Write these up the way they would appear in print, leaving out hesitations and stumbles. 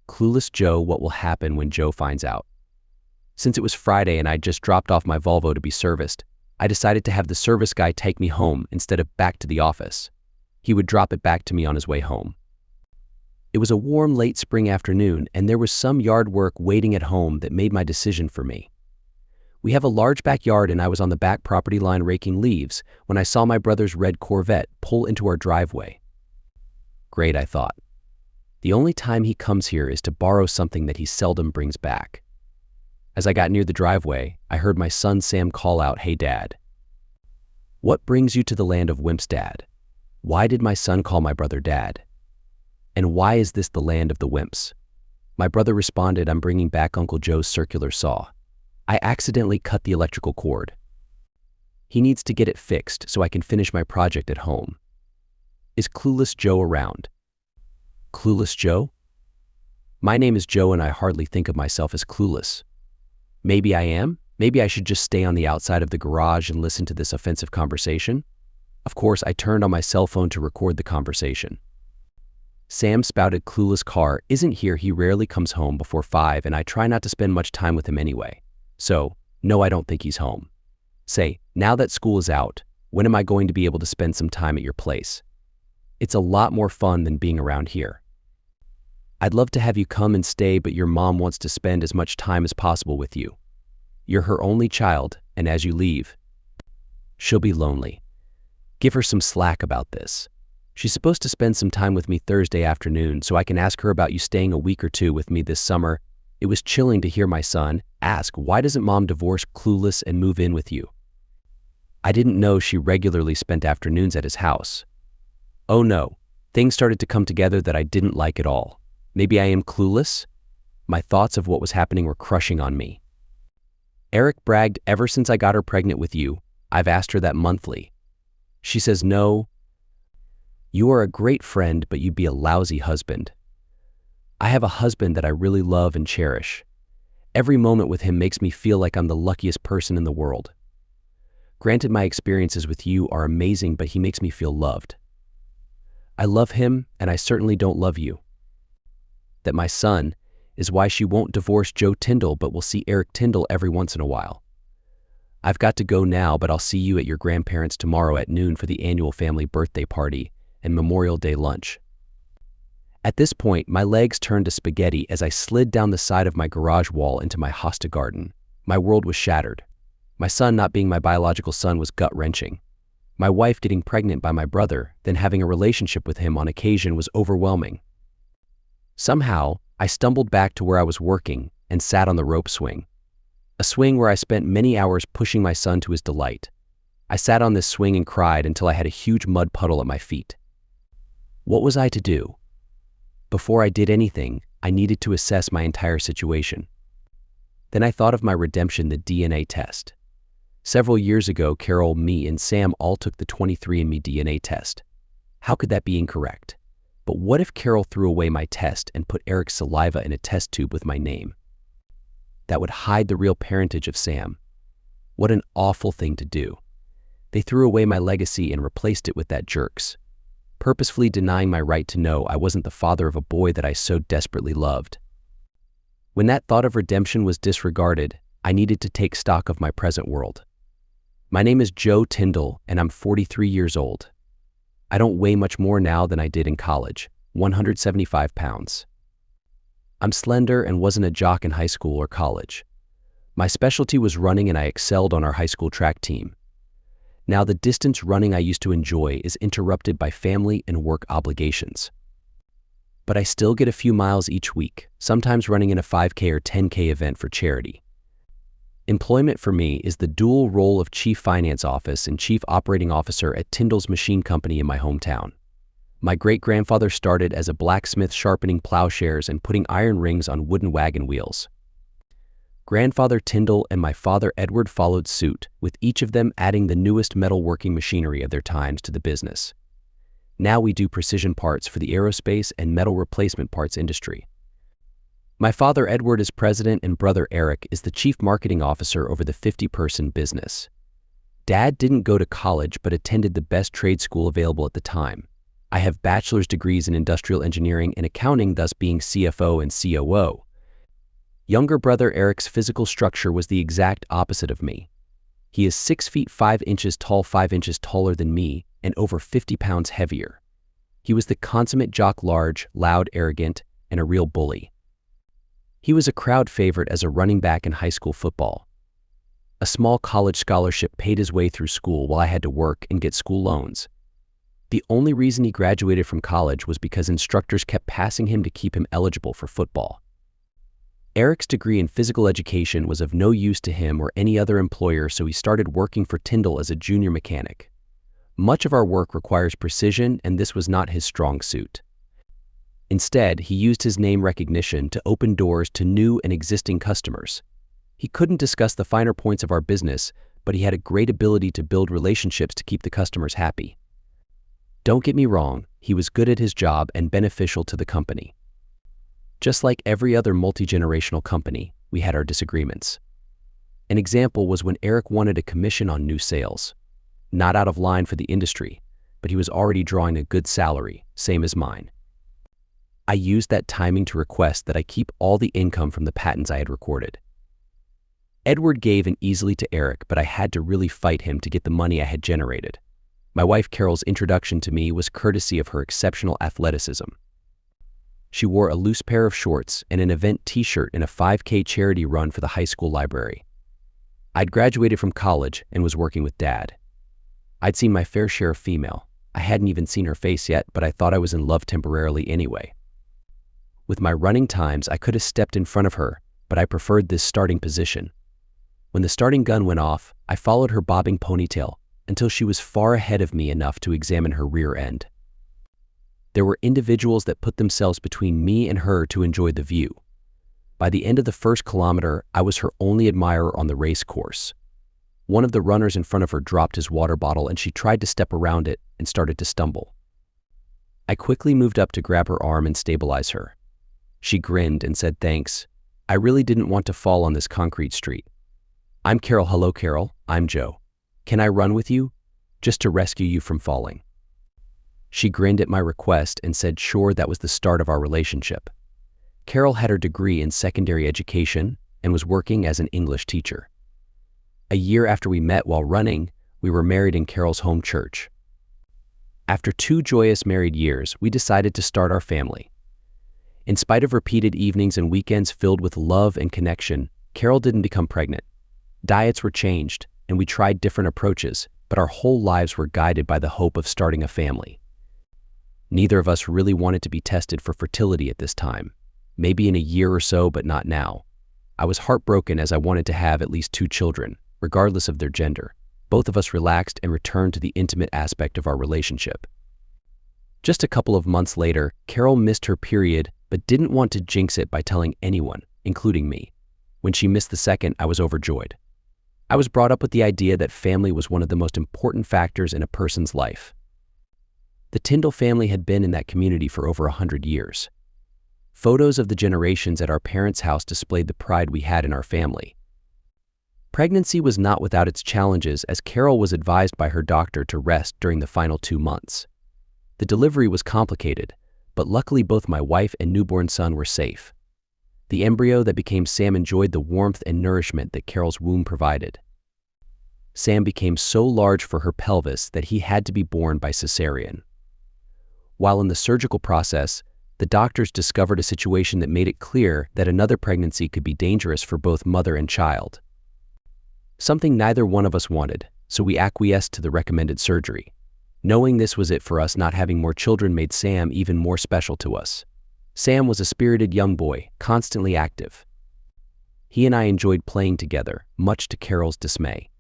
Clueless Joe, what will happen when Joe finds out? Since it was Friday and I'd just dropped off my Volvo to be serviced, I decided to have the service guy take me home instead of back to the office. He would drop it back to me on his way home. It was a warm late spring afternoon and there was some yard work waiting at home that made my decision for me. We have a large backyard and I was on the back property line raking leaves when I saw my brother's red Corvette pull into our driveway. Great, I thought. The only time he comes here is to borrow something that he seldom brings back. As I got near the driveway, I heard my son Sam call out, "Hey, Dad." What brings you to the land of wimps, Dad? Why did my son call my brother Dad? And why is this the land of the wimps? My brother responded, "I'm bringing back Uncle Joe's circular saw. I accidentally cut the electrical cord. He needs to get it fixed so I can finish my project at home." Is Clueless Joe around? Clueless Joe? My name is Joe and I hardly think of myself as clueless. Maybe I am. Maybe I should just stay on the outside of the garage and listen to this offensive conversation. Of course, I turned on my cell phone to record the conversation. Sam spouted, "Clueless car isn't here. He rarely comes home before 5 and I try not to spend much time with him anyway. So, no, I don't think he's home. Say, now that school is out, when am I going to be able to spend some time at your place? It's a lot more fun than being around here. I'd love to have you come and stay, but your mom wants to spend as much time as possible with you. You're her only child, and as you leave, she'll be lonely. Give her some slack about this. She's supposed to spend some time with me Thursday afternoon, so I can ask her about you staying a week or two with me this summer. It was chilling to hear my son ask, why doesn't mom divorce Clueless and move in with you? I didn't know she regularly spent afternoons at his house. Oh no, things started to come together that I didn't like at all. Maybe I am clueless? My thoughts of what was happening were crushing on me. Eric bragged, ever since I got her pregnant with you, I've asked her that monthly. She says no. You are a great friend, but you'd be a lousy husband. I have a husband that I really love and cherish. Every moment with him makes me feel like I'm the luckiest person in the world. Granted, my experiences with you are amazing, but he makes me feel loved. I love him, and I certainly don't love you. That my son is why she won't divorce Joe Tyndall but will see Eric Tyndall every once in a while. I've got to go now, but I'll see you at your grandparents' tomorrow at noon for the annual family birthday party and Memorial Day lunch. At this point, my legs turned to spaghetti as I slid down the side of my garage wall into my hosta garden. My world was shattered. My son not being my biological son was gut-wrenching. My wife getting pregnant by my brother, then having a relationship with him on occasion was overwhelming. Somehow, I stumbled back to where I was working and sat on the rope swing. A swing where I spent many hours pushing my son to his delight. I sat on this swing and cried until I had a huge mud puddle at my feet. What was I to do? Before I did anything, I needed to assess my entire situation. Then I thought of my redemption, the DNA test. Several years ago, Carol, me, and Sam all took the 23andMe DNA test. How could that be incorrect? But what if Carol threw away my test and put Eric's saliva in a test tube with my name? That would hide the real parentage of Sam. What an awful thing to do. They threw away my legacy and replaced it with that jerk's, purposefully denying my right to know I wasn't the father of a boy that I so desperately loved. When that thought of redemption was disregarded, I needed to take stock of my present world. My name is Joe Tyndall, and I'm 43 years old. I don't weigh much more now than I did in college, 175 pounds. I'm slender and wasn't a jock in high school or college. My specialty was running and I excelled on our high school track team. Now the distance running I used to enjoy is interrupted by family and work obligations. But I still get a few miles each week, sometimes running in a 5K or 10K event for charity. Employment for me is the dual role of Chief Finance Office and Chief Operating Officer at Tyndall's Machine Company in my hometown. My great-grandfather started as a blacksmith sharpening plowshares and putting iron rings on wooden wagon wheels. Grandfather Tyndall and my father Edward followed suit, with each of them adding the newest metalworking machinery of their times to the business. Now we do precision parts for the aerospace and metal replacement parts industry. My father Edward is president and brother Eric is the chief marketing officer over the 50-person business. Dad didn't go to college but attended the best trade school available at the time. I have bachelor's degrees in industrial engineering and accounting, thus being CFO and COO. Younger brother Eric's physical structure was the exact opposite of me. He is 6 feet 5 inches tall, 5 inches taller than me, and over 50 pounds heavier. He was the consummate jock, large, loud, arrogant, and a real bully. He was a crowd favorite as a running back in high school football. A small college scholarship paid his way through school while I had to work and get school loans. The only reason he graduated from college was because instructors kept passing him to keep him eligible for football. Eric's degree in physical education was of no use to him or any other employer, so he started working for Tyndall as a junior mechanic. Much of our work requires precision, and this was not his strong suit. Instead, he used his name recognition to open doors to new and existing customers. He couldn't discuss the finer points of our business, but he had a great ability to build relationships to keep the customers happy. Don't get me wrong, he was good at his job and beneficial to the company. Just like every other multi-generational company, we had our disagreements. An example was when Eric wanted a commission on new sales. Not out of line for the industry, but he was already drawing a good salary, same as mine. I used that timing to request that I keep all the income from the patents I had recorded. Edward gave in easily to Eric, but I had to really fight him to get the money I had generated. My wife Carol's introduction to me was courtesy of her exceptional athleticism. She wore a loose pair of shorts and an event t-shirt in a 5K charity run for the high school library. I'd graduated from college and was working with Dad. I'd seen my fair share of female. I hadn't even seen her face yet, but I thought I was in love temporarily anyway. With my running times, I could have stepped in front of her, but I preferred this starting position. When the starting gun went off, I followed her bobbing ponytail until she was far ahead of me enough to examine her rear end. There were individuals that put themselves between me and her to enjoy the view. By the end of the first kilometer, I was her only admirer on the race course. One of the runners in front of her dropped his water bottle and she tried to step around it and started to stumble. I quickly moved up to grab her arm and stabilize her. She grinned and said thanks. I really didn't want to fall on this concrete street. I'm Carol. Hello, Carol. I'm Joe. Can I run with you? Just to rescue you from falling. She grinned at my request and said sure. That was the start of our relationship. Carol had her degree in secondary education and was working as an English teacher. A year after we met while running, we were married in Carol's home church. After 2 joyous married years, we decided to start our family. In spite of repeated evenings and weekends filled with love and connection, Carol didn't become pregnant. Diets were changed, and we tried different approaches, but our whole lives were guided by the hope of starting a family. Neither of us really wanted to be tested for fertility at this time. Maybe in a year or so, but not now. I was heartbroken as I wanted to have at least 2 children, regardless of their gender. Both of us relaxed and returned to the intimate aspect of our relationship. Just a couple of months later, Carol missed her period, but didn't want to jinx it by telling anyone, including me. When she missed the second, I was overjoyed. I was brought up with the idea that family was one of the most important factors in a person's life. The Tyndall family had been in that community for over 100 years. Photos of the generations at our parents' house displayed the pride we had in our family. Pregnancy was not without its challenges, as Carol was advised by her doctor to rest during the final 2 months. The delivery was complicated, but luckily both my wife and newborn son were safe. The embryo that became Sam enjoyed the warmth and nourishment that Carol's womb provided. Sam became so large for her pelvis that he had to be born by cesarean. While in the surgical process, the doctors discovered a situation that made it clear that another pregnancy could be dangerous for both mother and child. Something neither one of us wanted, so we acquiesced to the recommended surgery. Knowing this was it for us, not having more children made Sam even more special to us. Sam was a spirited young boy, constantly active. He and I enjoyed playing together, much to Carol's dismay.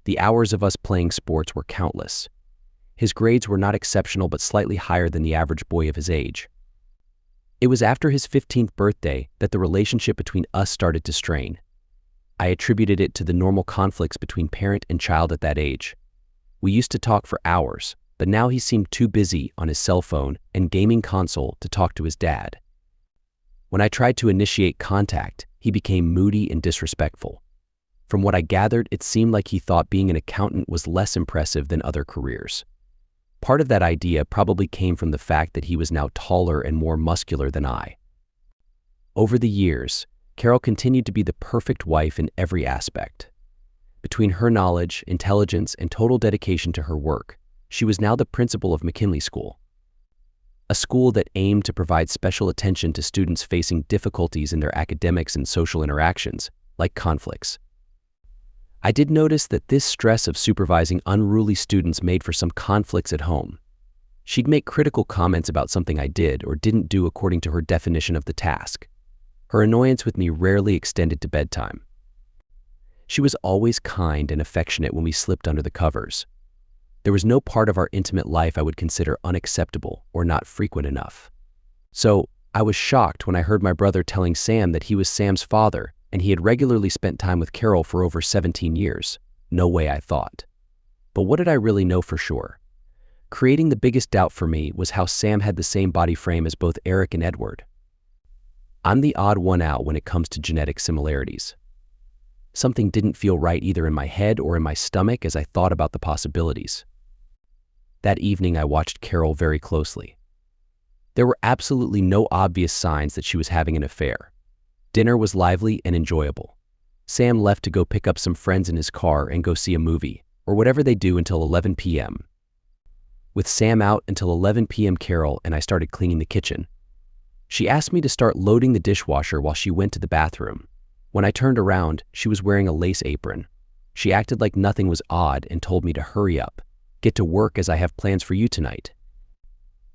The hours of us playing sports were countless. His grades were not exceptional but slightly higher than the average boy of his age. It was after his 15th birthday that the relationship between us started to strain. I attributed it to the normal conflicts between parent and child at that age. We used to talk for hours, but now he seemed too busy on his cell phone and gaming console to talk to his dad. When I tried to initiate contact, he became moody and disrespectful. From what I gathered, it seemed like he thought being an accountant was less impressive than other careers. Part of that idea probably came from the fact that he was now taller and more muscular than I. Over the years, Carol continued to be the perfect wife in every aspect. Between her knowledge, intelligence, and total dedication to her work, she was now the principal of McKinley School, a school that aimed to provide special attention to students facing difficulties in their academics and social interactions, like conflicts. I did notice that this stress of supervising unruly students made for some conflicts at home. She'd make critical comments about something I did or didn't do according to her definition of the task. Her annoyance with me rarely extended to bedtime. She was always kind and affectionate when we slipped under the covers. There was no part of our intimate life I would consider unacceptable or not frequent enough. So, I was shocked when I heard my brother telling Sam that he was Sam's father and he had regularly spent time with Carol for over 17 years. No way, I thought. But what did I really know for sure? Creating the biggest doubt for me was how Sam had the same body frame as both Eric and Edward. I'm the odd one out when it comes to genetic similarities. Something didn't feel right either in my head or in my stomach as I thought about the possibilities. That evening, I watched Carol very closely. There were absolutely no obvious signs that she was having an affair. Dinner was lively and enjoyable. Sam left to go pick up some friends in his car and go see a movie, or whatever they do, until 11 p.m. With Sam out until 11 p.m., Carol and I started cleaning the kitchen. She asked me to start loading the dishwasher while she went to the bathroom. When I turned around, she was wearing a lace apron. She acted like nothing was odd and told me to hurry up, get to work as I have plans for you tonight.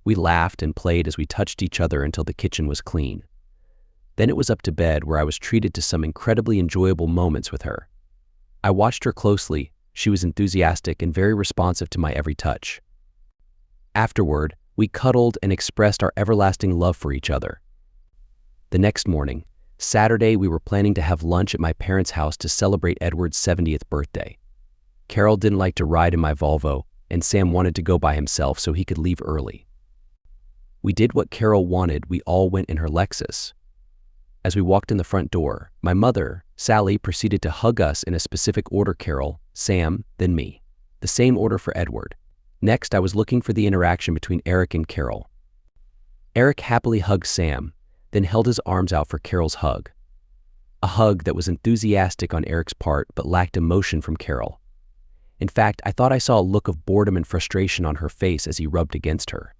We laughed and played as we touched each other until the kitchen was clean. Then it was up to bed, where I was treated to some incredibly enjoyable moments with her. I watched her closely. She was enthusiastic and very responsive to my every touch. Afterward, we cuddled and expressed our everlasting love for each other. The next morning, Saturday, we were planning to have lunch at my parents' house to celebrate Edward's 70th birthday. Carol didn't like to ride in my Volvo, and Sam wanted to go by himself so he could leave early. We did what Carol wanted. We all went in her Lexus. As we walked in the front door, my mother, Sally, proceeded to hug us in a specific order: Carol, Sam, then me. The same order for Edward. Next, I was looking for the interaction between Eric and Carol. Eric happily hugged Sam, then held his arms out for Carol's hug. A hug that was enthusiastic on Eric's part but lacked emotion from Carol. In fact, I thought I saw a look of boredom and frustration on her face as he rubbed against her.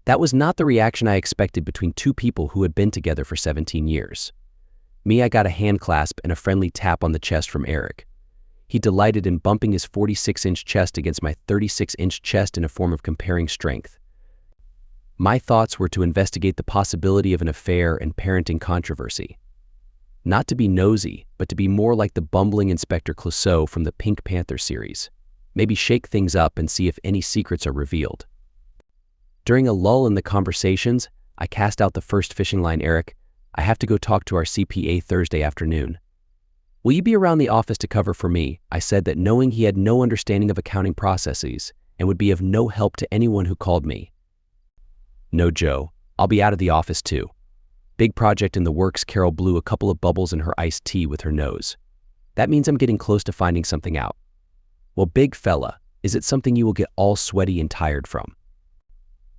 That was not the reaction I expected between two people who had been together for 17 years. Me, I got a hand clasp and a friendly tap on the chest from Eric. He delighted in bumping his 46-inch chest against my 36-inch chest in a form of comparing strength. My thoughts were to investigate the possibility of an affair and parenting controversy. Not to be nosy, but to be more like the bumbling Inspector Clouseau from the Pink Panther series. Maybe shake things up and see if any secrets are revealed. During a lull in the conversations, I cast out the first fishing line: Eric, I have to go talk to our CPA Thursday afternoon. Will you be around the office to cover for me? I said that, knowing he had no understanding of accounting processes and would be of no help to anyone who called me. No, Joe, I'll be out of the office too. Big project in the works. Carol blew a couple of bubbles in her iced tea with her nose. That means I'm getting close to finding something out. Well, big fella, is it something you will get all sweaty and tired from?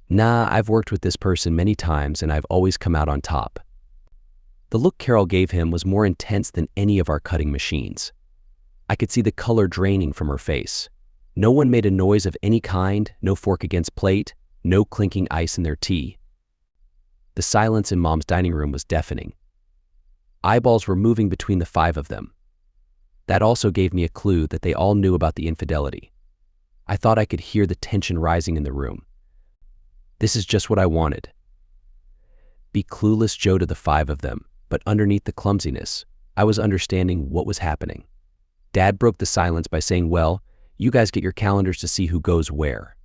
Nah, I've worked with this person many times and I've always come out on top. The look Carol gave him was more intense than any of our cutting machines. I could see the color draining from her face. No one made a noise of any kind, no fork against plate, no clinking ice in their tea. The silence in Mom's dining room was deafening. Eyeballs were moving between the five of them. That also gave me a clue that they all knew about the infidelity. I thought I could hear the tension rising in the room. This is just what I wanted. Be clueless Joe to the five of them, but underneath the clumsiness, I was understanding what was happening. Dad broke the silence by saying, well, you guys get your calendars to see who goes where.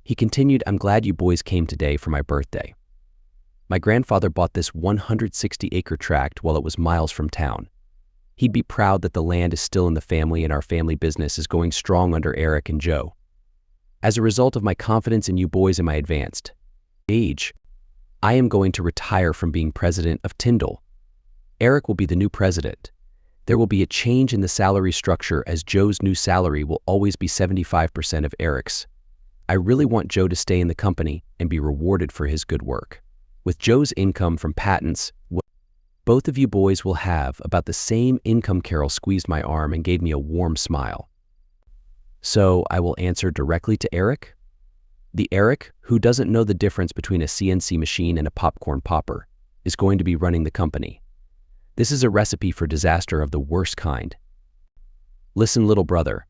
He continued, I'm glad you boys came today for my birthday. My grandfather bought this 160-acre tract while it was miles from town. He'd be proud that the land is still in the family and our family business is going strong under Eric and Joe. As a result of my confidence in you boys and my advanced age, I am going to retire from being president of Tyndall. Eric will be the new president. There will be a change in the salary structure, as Joe's new salary will always be 75% of Eric's. I really want Joe to stay in the company and be rewarded for his good work. With Joe's income from patents, both of you boys will have about the same income. Carol squeezed my arm and gave me a warm smile. So I will answer directly to Eric? The Eric, who doesn't know the difference between a CNC machine and a popcorn popper, is going to be running the company. This is a recipe for disaster of the worst kind. Listen, little brother,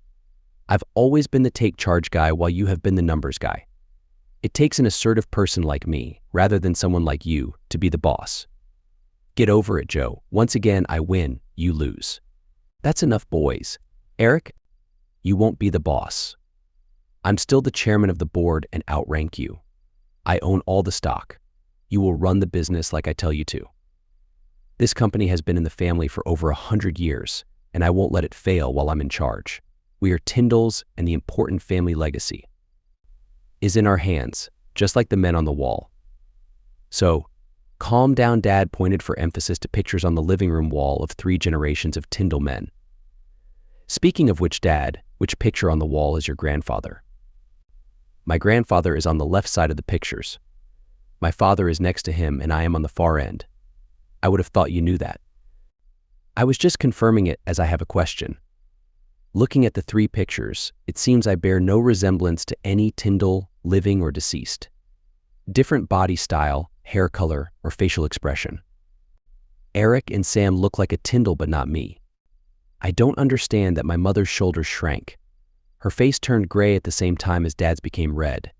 I've always been the take charge guy while you have been the numbers guy. It takes an assertive person like me, rather than someone like you, to be the boss. Get over it, Joe. Once again, I win, you lose. That's enough, boys. Eric, you won't be the boss. I'm still the chairman of the board and outrank you. I own all the stock. You will run the business like I tell you to. This company has been in the family for over 100 years, and I won't let it fail while I'm in charge. We are Tyndalls, and the important family legacy is in our hands, just like the men on the wall. So, calm down, Dad pointed for emphasis to pictures on the living room wall of 3 generations of Tyndall men. Speaking of which, Dad, which picture on the wall is your grandfather? My grandfather is on the left side of the pictures. My father is next to him, and I am on the far end. I would have thought you knew that. I was just confirming it as I have a question. Looking at the 3 pictures, it seems I bear no resemblance to any Tyndall, living or deceased. Different body style, hair color, or facial expression. Eric and Sam look like a Tyndall, but not me. I don't understand that my mother's shoulders shrank. Her face turned gray at the same time as Dad's became red.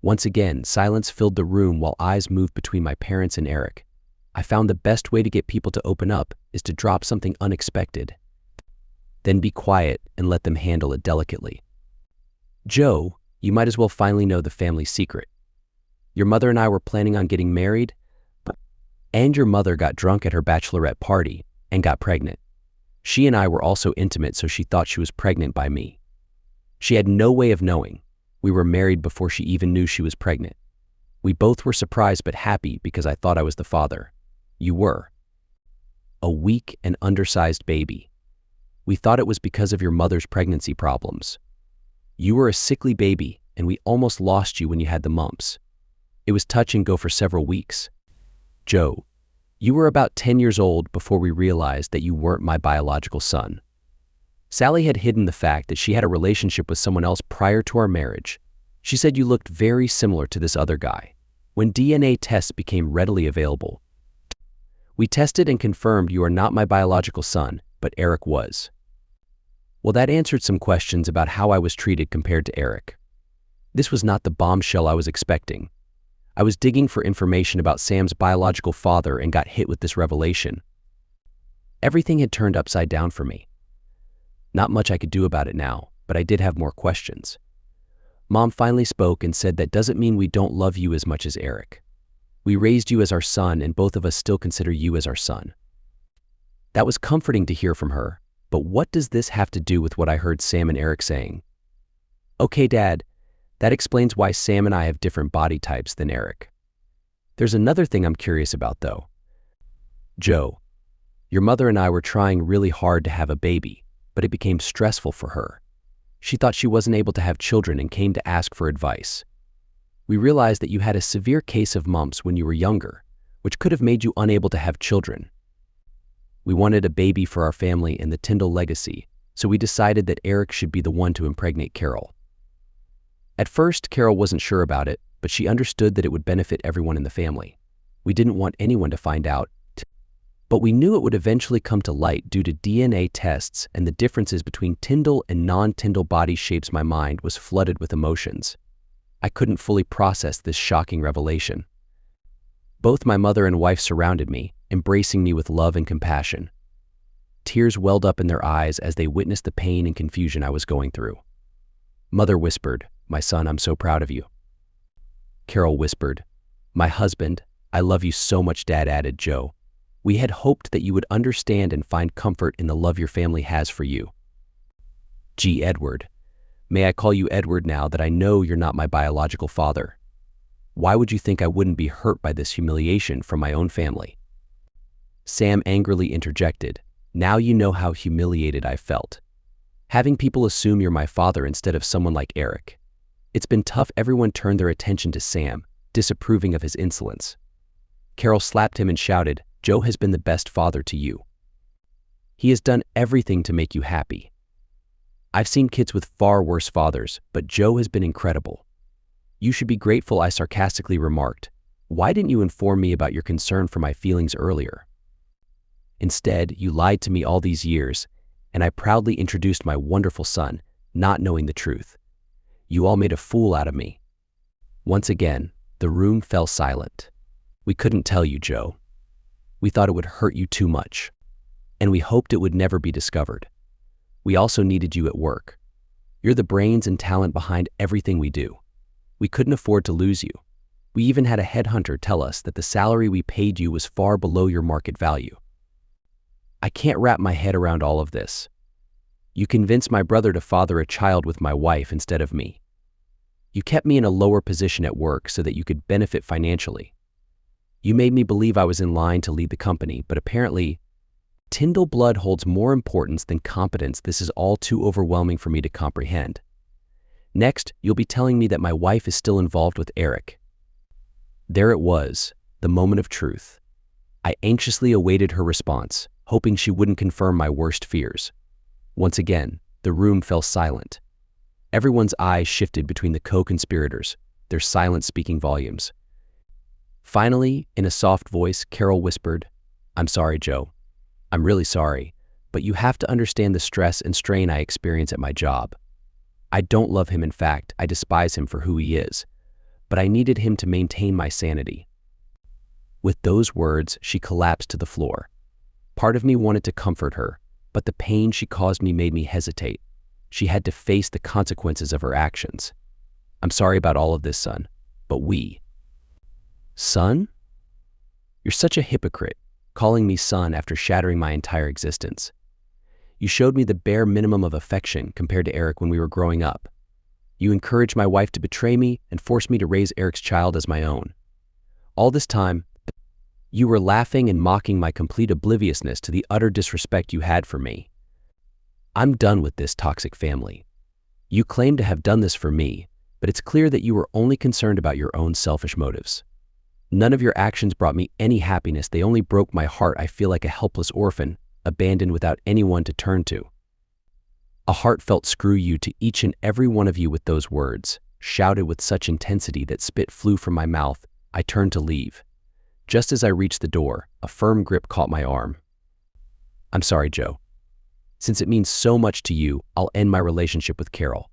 Once again, silence filled the room while eyes moved between my parents and Eric. I found the best way to get people to open up is to drop something unexpected. Then be quiet and let them handle it delicately. Joe, you might as well finally know the family secret. Your mother and I were planning on getting married, and your mother got drunk at her bachelorette party and got pregnant. She and I were also intimate, so she thought she was pregnant by me. She had no way of knowing. We were married before she even knew she was pregnant. We both were surprised but happy because I thought I was the father. You were. A weak and undersized baby. We thought it was because of your mother's pregnancy problems. You were a sickly baby, and we almost lost you when you had the mumps. It was touch and go for several weeks. Joe, you were about 10 years old before we realized that you weren't my biological son. Sally had hidden the fact that she had a relationship with someone else prior to our marriage. She said you looked very similar to this other guy. When DNA tests became readily available, we tested and confirmed you are not my biological son, but Eric was. Well, that answered some questions about how I was treated compared to Eric. This was not the bombshell I was expecting. I was digging for information about Sam's biological father and got hit with this revelation. Everything had turned upside down for me. Not much I could do about it now, but I did have more questions. Mom finally spoke and said that doesn't mean we don't love you as much as Eric. We raised you as our son, and both of us still consider you as our son. That was comforting to hear from her, but what does this have to do with what I heard Sam and Eric saying? Okay, Dad, that explains why Sam and I have different body types than Eric. There's another thing I'm curious about, though. Joe, your mother and I were trying really hard to have a baby, but it became stressful for her. She thought she wasn't able to have children and came to ask for advice. We realized that you had a severe case of mumps when you were younger, which could have made you unable to have children. We wanted a baby for our family and the Tyndall legacy, so we decided that Eric should be the one to impregnate Carol. At first, Carol wasn't sure about it, but she understood that it would benefit everyone in the family. We didn't want anyone to find out, but we knew it would eventually come to light due to DNA tests and the differences between Tyndall and non-Tyndall body shapes. My mind was flooded with emotions. I couldn't fully process this shocking revelation. Both my mother and wife surrounded me, embracing me with love and compassion. Tears welled up in their eyes as they witnessed the pain and confusion I was going through. Mother whispered, "My son, I'm so proud of you." Carol whispered, "My husband, I love you so much." Dad added, "Joe, we had hoped that you would understand and find comfort in the love your family has for you." Gee, Edward, may I call you Edward now that I know you're not my biological father? Why would you think I wouldn't be hurt by this humiliation from my own family? Sam angrily interjected, "Now you know how humiliated I felt. Having people assume you're my father instead of someone like Eric. It's been tough. Everyone turned their attention to Sam, disapproving of his insolence. Carol slapped him and shouted, "Joe has been the best father to you. He has done everything to make you happy. I've seen kids with far worse fathers, but Joe has been incredible. You should be grateful," I sarcastically remarked. "Why didn't you inform me about your concern for my feelings earlier? Instead, you lied to me all these years, and I proudly introduced my wonderful son, not knowing the truth. You all made a fool out of me." Once again, the room fell silent. "We couldn't tell you, Joe. We thought it would hurt you too much, and we hoped it would never be discovered. We also needed you at work. You're the brains and talent behind everything we do. We couldn't afford to lose you. We even had a headhunter tell us that the salary we paid you was far below your market value. I can't wrap my head around all of this. You convinced my brother to father a child with my wife instead of me. You kept me in a lower position at work so that you could benefit financially. You made me believe I was in line to lead the company, but apparently, Tyndall blood holds more importance than competence. This is all too overwhelming for me to comprehend. Next, you'll be telling me that my wife is still involved with Eric." There it was, the moment of truth. I anxiously awaited her response, hoping she wouldn't confirm my worst fears. Once again, the room fell silent. Everyone's eyes shifted between the co-conspirators, their silence speaking volumes. Finally, in a soft voice, Carol whispered, "I'm sorry, Joe. I'm really sorry, but you have to understand the stress and strain I experience at my job. I don't love him. In fact, I despise him for who he is, but I needed him to maintain my sanity." With those words, she collapsed to the floor. Part of me wanted to comfort her, but the pain she caused me made me hesitate. She had to face the consequences of her actions. "I'm sorry about all of this, son, but we..." "Son? You're such a hypocrite, calling me son after shattering my entire existence. You showed me the bare minimum of affection compared to Eric when we were growing up. You encouraged my wife to betray me and forced me to raise Eric's child as my own. All this time, you were laughing and mocking my complete obliviousness to the utter disrespect you had for me. I'm done with this toxic family. You claim to have done this for me, but it's clear that you were only concerned about your own selfish motives. None of your actions brought me any happiness. They only broke my heart. I feel like a helpless orphan, abandoned without anyone to turn to." A heartfelt "screw you" to each and every one of you with those words, shouted with such intensity that spit flew from my mouth. I turned to leave. Just as I reached the door, a firm grip caught my arm. "I'm sorry, Joe. Since it means so much to you, I'll end my relationship with Carol.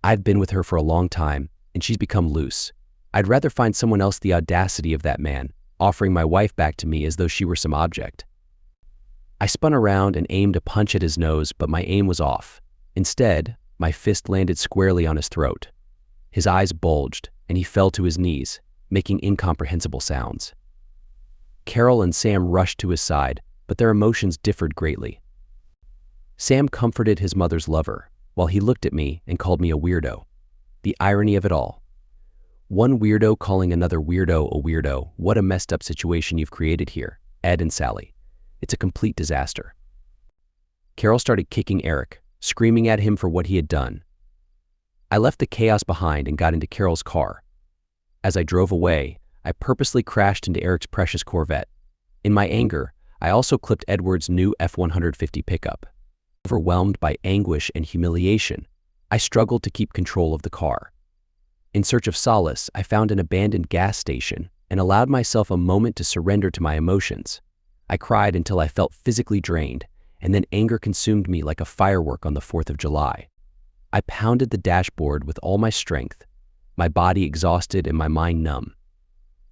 I've been with her for a long time, and she's become loose. I'd rather find someone else." The audacity of that man, offering my wife back to me as though she were some object. I spun around and aimed a punch at his nose, but my aim was off. Instead, my fist landed squarely on his throat. His eyes bulged, and he fell to his knees, making incomprehensible sounds. Carol and Sam rushed to his side, but their emotions differed greatly. Sam comforted his mother's lover, while he looked at me and called me a weirdo. The irony of it all. One weirdo calling another weirdo a weirdo. What a messed up situation you've created here, Ed and Sally. It's a complete disaster. Carol started kicking Eric, screaming at him for what he had done. I left the chaos behind and got into Carol's car. As I drove away, I purposely crashed into Eric's precious Corvette. In my anger, I also clipped Edward's new F-150 pickup. Overwhelmed by anguish and humiliation, I struggled to keep control of the car. In search of solace, I found an abandoned gas station and allowed myself a moment to surrender to my emotions. I cried until I felt physically drained, and then anger consumed me like a firework on the 4th of July. I pounded the dashboard with all my strength, my body exhausted and my mind numb.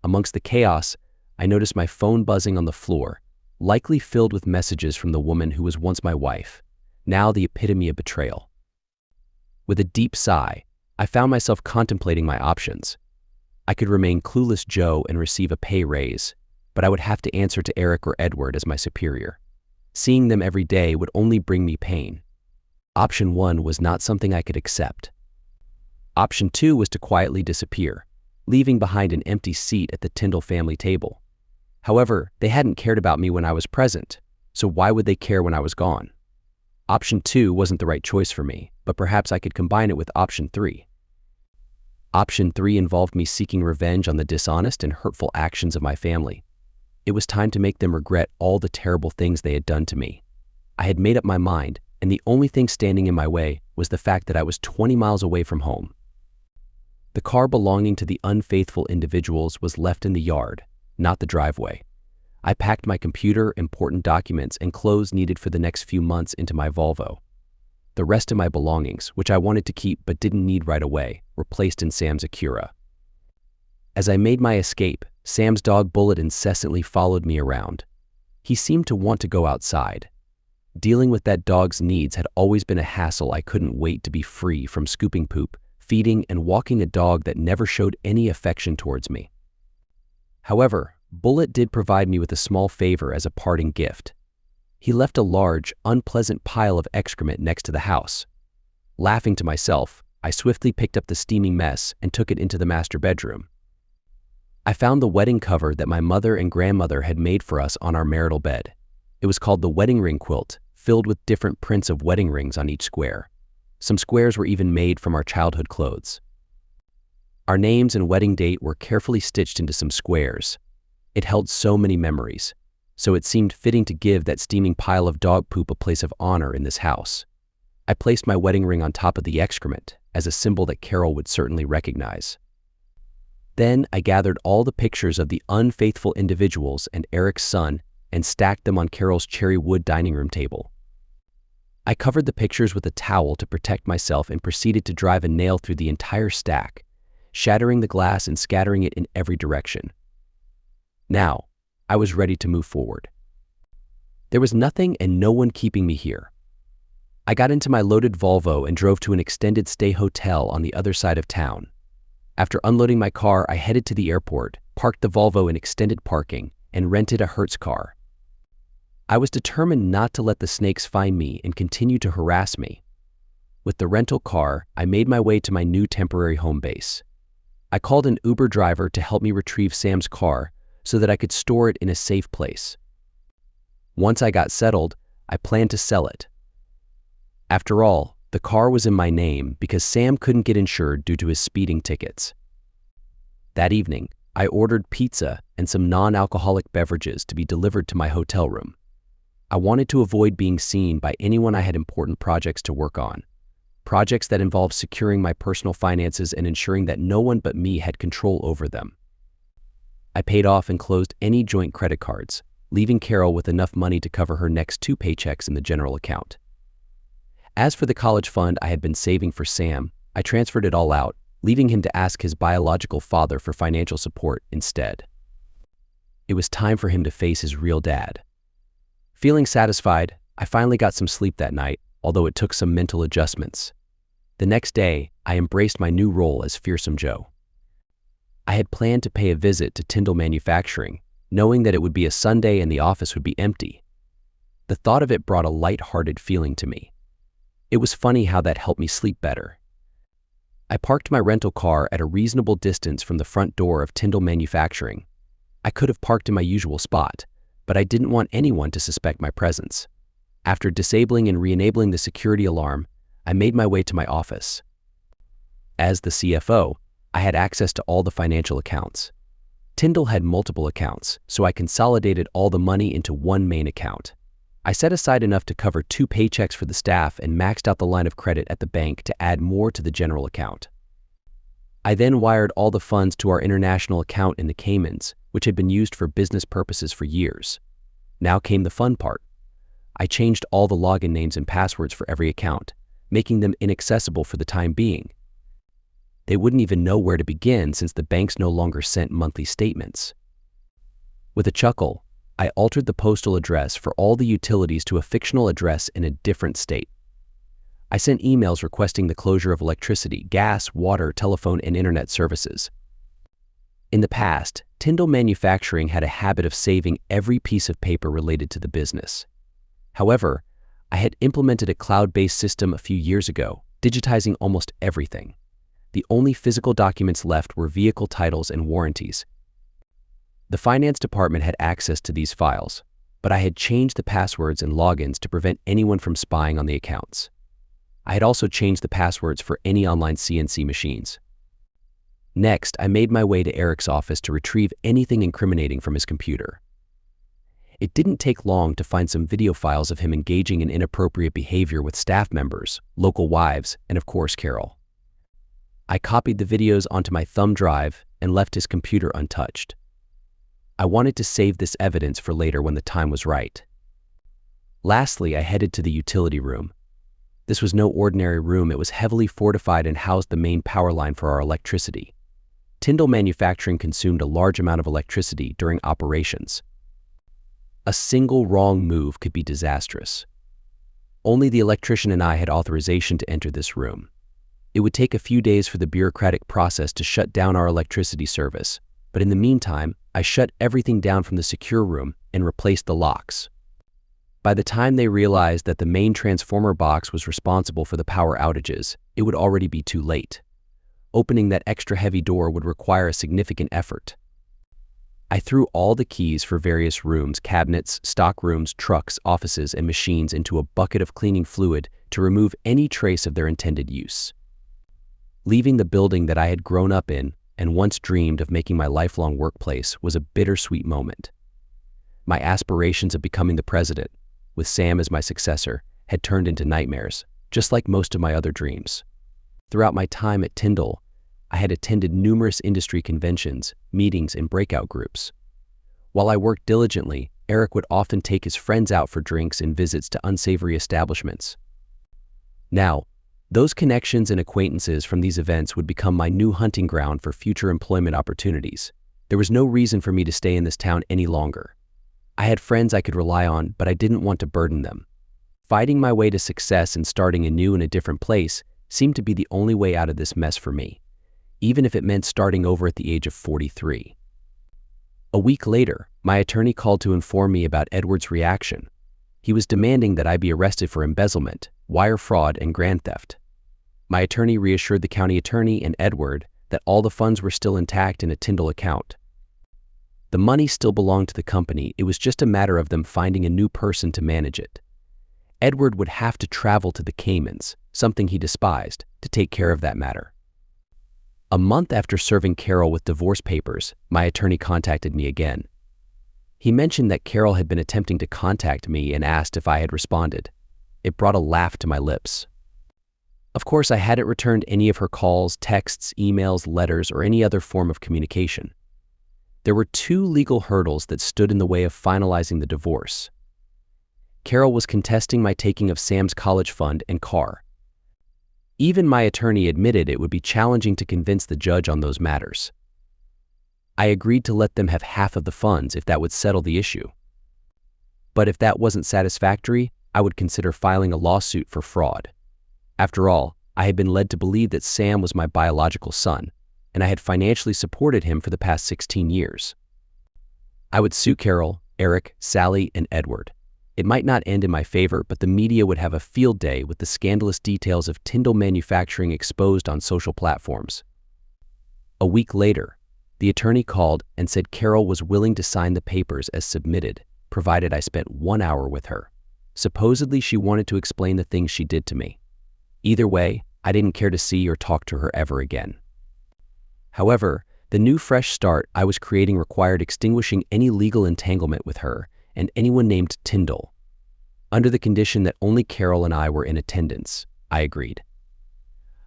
Amongst the chaos, I noticed my phone buzzing on the floor, likely filled with messages from the woman who was once my wife, now the epitome of betrayal. With a deep sigh, I found myself contemplating my options. I could remain clueless Joe and receive a pay raise, but I would have to answer to Eric or Edward as my superior. Seeing them every day would only bring me pain. Option 1 was not something I could accept. Option 2 was to quietly disappear, leaving behind an empty seat at the Tyndall family table. However, they hadn't cared about me when I was present, so why would they care when I was gone? Option 2 wasn't the right choice for me, but perhaps I could combine it with option 3. Option 3 involved me seeking revenge on the dishonest and hurtful actions of my family. It was time to make them regret all the terrible things they had done to me. I had made up my mind, and the only thing standing in my way was the fact that I was 20 miles away from home. The car belonging to the unfaithful individuals was left in the yard, not the driveway. I packed my computer, important documents, and clothes needed for the next few months into my Volvo. The rest of my belongings, which I wanted to keep but didn't need right away, were placed in Sam's Acura. As I made my escape, Sam's dog Bullet incessantly followed me around. He seemed to want to go outside. Dealing with that dog's needs had always been a hassle. I couldn't wait to be free from scooping poop, feeding, and walking a dog that never showed any affection towards me. However, Bullet did provide me with a small favor as a parting gift. He left a large, unpleasant pile of excrement next to the house. Laughing to myself, I swiftly picked up the steaming mess and took it into the master bedroom. I found the wedding cover that my mother and grandmother had made for us on our marital bed. It was called the wedding ring quilt, filled with different prints of wedding rings on each square. Some squares were even made from our childhood clothes. Our names and wedding date were carefully stitched into some squares. It held so many memories, so it seemed fitting to give that steaming pile of dog poop a place of honor in this house. I placed my wedding ring on top of the excrement as a symbol that Carol would certainly recognize. Then I gathered all the pictures of the unfaithful individuals and Eric's son and stacked them on Carol's cherry wood dining room table. I covered the pictures with a towel to protect myself and proceeded to drive a nail through the entire stack, shattering the glass and scattering it in every direction. Now, I was ready to move forward. There was nothing and no one keeping me here. I got into my loaded Volvo and drove to an extended stay hotel on the other side of town. After unloading my car, I headed to the airport, parked the Volvo in extended parking, and rented a Hertz car. I was determined not to let the snakes find me and continue to harass me. With the rental car, I made my way to my new temporary home base. I called an Uber driver to help me retrieve Sam's car so that I could store it in a safe place. Once I got settled, I planned to sell it. After all, the car was in my name because Sam couldn't get insured due to his speeding tickets. That evening, I ordered pizza and some non-alcoholic beverages to be delivered to my hotel room. I wanted to avoid being seen by anyone. I had important projects to work on, projects that involved securing my personal finances and ensuring that no one but me had control over them. I paid off and closed any joint credit cards, leaving Carol with enough money to cover her next 2 paychecks in the general account. As for the college fund I had been saving for Sam, I transferred it all out, leaving him to ask his biological father for financial support instead. It was time for him to face his real dad. Feeling satisfied, I finally got some sleep that night, although it took some mental adjustments. The next day, I embraced my new role as Fearsome Joe. I had planned to pay a visit to Tyndall Manufacturing, knowing that it would be a Sunday and the office would be empty. The thought of it brought a light-hearted feeling to me. It was funny how that helped me sleep better. I parked my rental car at a reasonable distance from the front door of Tyndall Manufacturing. I could have parked in my usual spot, but I didn't want anyone to suspect my presence. After disabling and re-enabling the security alarm, I made my way to my office. As the CFO, I had access to all the financial accounts. Tyndall had multiple accounts, so I consolidated all the money into one main account. I set aside enough to cover 2 paychecks for the staff and maxed out the line of credit at the bank to add more to the general account. I then wired all the funds to our international account in the Caymans, which had been used for business purposes for years. Now came the fun part. I changed all the login names and passwords for every account, making them inaccessible for the time being. They wouldn't even know where to begin since the banks no longer sent monthly statements. With a chuckle, I altered the postal address for all the utilities to a fictional address in a different state. I sent emails requesting the closure of electricity, gas, water, telephone, and internet services. In the past, Tyndall Manufacturing had a habit of saving every piece of paper related to the business. However, I had implemented a cloud-based system a few years ago, digitizing almost everything. The only physical documents left were vehicle titles and warranties. The finance department had access to these files, but I had changed the passwords and logins to prevent anyone from spying on the accounts. I had also changed the passwords for any online CNC machines. Next, I made my way to Eric's office to retrieve anything incriminating from his computer. It didn't take long to find some video files of him engaging in inappropriate behavior with staff members, local wives, and of course Carol. I copied the videos onto my thumb drive and left his computer untouched. I wanted to save this evidence for later when the time was right. Lastly, I headed to the utility room. This was no ordinary room. It was heavily fortified and housed the main power line for our electricity. Tyndall Manufacturing consumed a large amount of electricity during operations. A single wrong move could be disastrous. Only the electrician and I had authorization to enter this room. It would take a few days for the bureaucratic process to shut down our electricity service, but in the meantime, I shut everything down from the secure room and replaced the locks. By the time they realized that the main transformer box was responsible for the power outages, it would already be too late. Opening that extra heavy door would require a significant effort. I threw all the keys for various rooms, cabinets, stock rooms, trucks, offices, and machines into a bucket of cleaning fluid to remove any trace of their intended use. Leaving the building that I had grown up in and once dreamed of making my lifelong workplace was a bittersweet moment. My aspirations of becoming the president, with Sam as my successor, had turned into nightmares, just like most of my other dreams. Throughout my time at Tyndall, I had attended numerous industry conventions, meetings, and breakout groups. While I worked diligently, Eric would often take his friends out for drinks and visits to unsavory establishments. Now, those connections and acquaintances from these events would become my new hunting ground for future employment opportunities. There was no reason for me to stay in this town any longer. I had friends I could rely on, but I didn't want to burden them. Fighting my way to success and starting anew in a different place seemed to be the only way out of this mess for me, even if it meant starting over at the age of 43. A week later, my attorney called to inform me about Edward's reaction. He was demanding that I be arrested for embezzlement, wire fraud, and grand theft. My attorney reassured the county attorney and Edward that all the funds were still intact in a Tyndall account. The money still belonged to the company. It was just a matter of them finding a new person to manage it. Edward would have to travel to the Caymans, something he despised, to take care of that matter. A month after serving Carol with divorce papers, my attorney contacted me again. He mentioned that Carol had been attempting to contact me and asked if I had responded. It brought a laugh to my lips. Of course, I hadn't returned any of her calls, texts, emails, letters, or any other form of communication. There were two legal hurdles that stood in the way of finalizing the divorce. Carol was contesting my taking of Sam's college fund and car. Even my attorney admitted it would be challenging to convince the judge on those matters. I agreed to let them have half of the funds if that would settle the issue. But if that wasn't satisfactory, I would consider filing a lawsuit for fraud. After all, I had been led to believe that Sam was my biological son, and I had financially supported him for the past 16 years. I would sue Carol, Eric, Sally, and Edward. It might not end in my favor, but the media would have a field day with the scandalous details of Tyndall Manufacturing exposed on social platforms. A week later, the attorney called and said Carol was willing to sign the papers as submitted, provided I spent 1 hour with her. Supposedly, she wanted to explain the things she did to me. Either way, I didn't care to see or talk to her ever again. However, the new fresh start I was creating required extinguishing any legal entanglement with her and anyone named Tyndall. Under the condition that only Carol and I were in attendance, I agreed.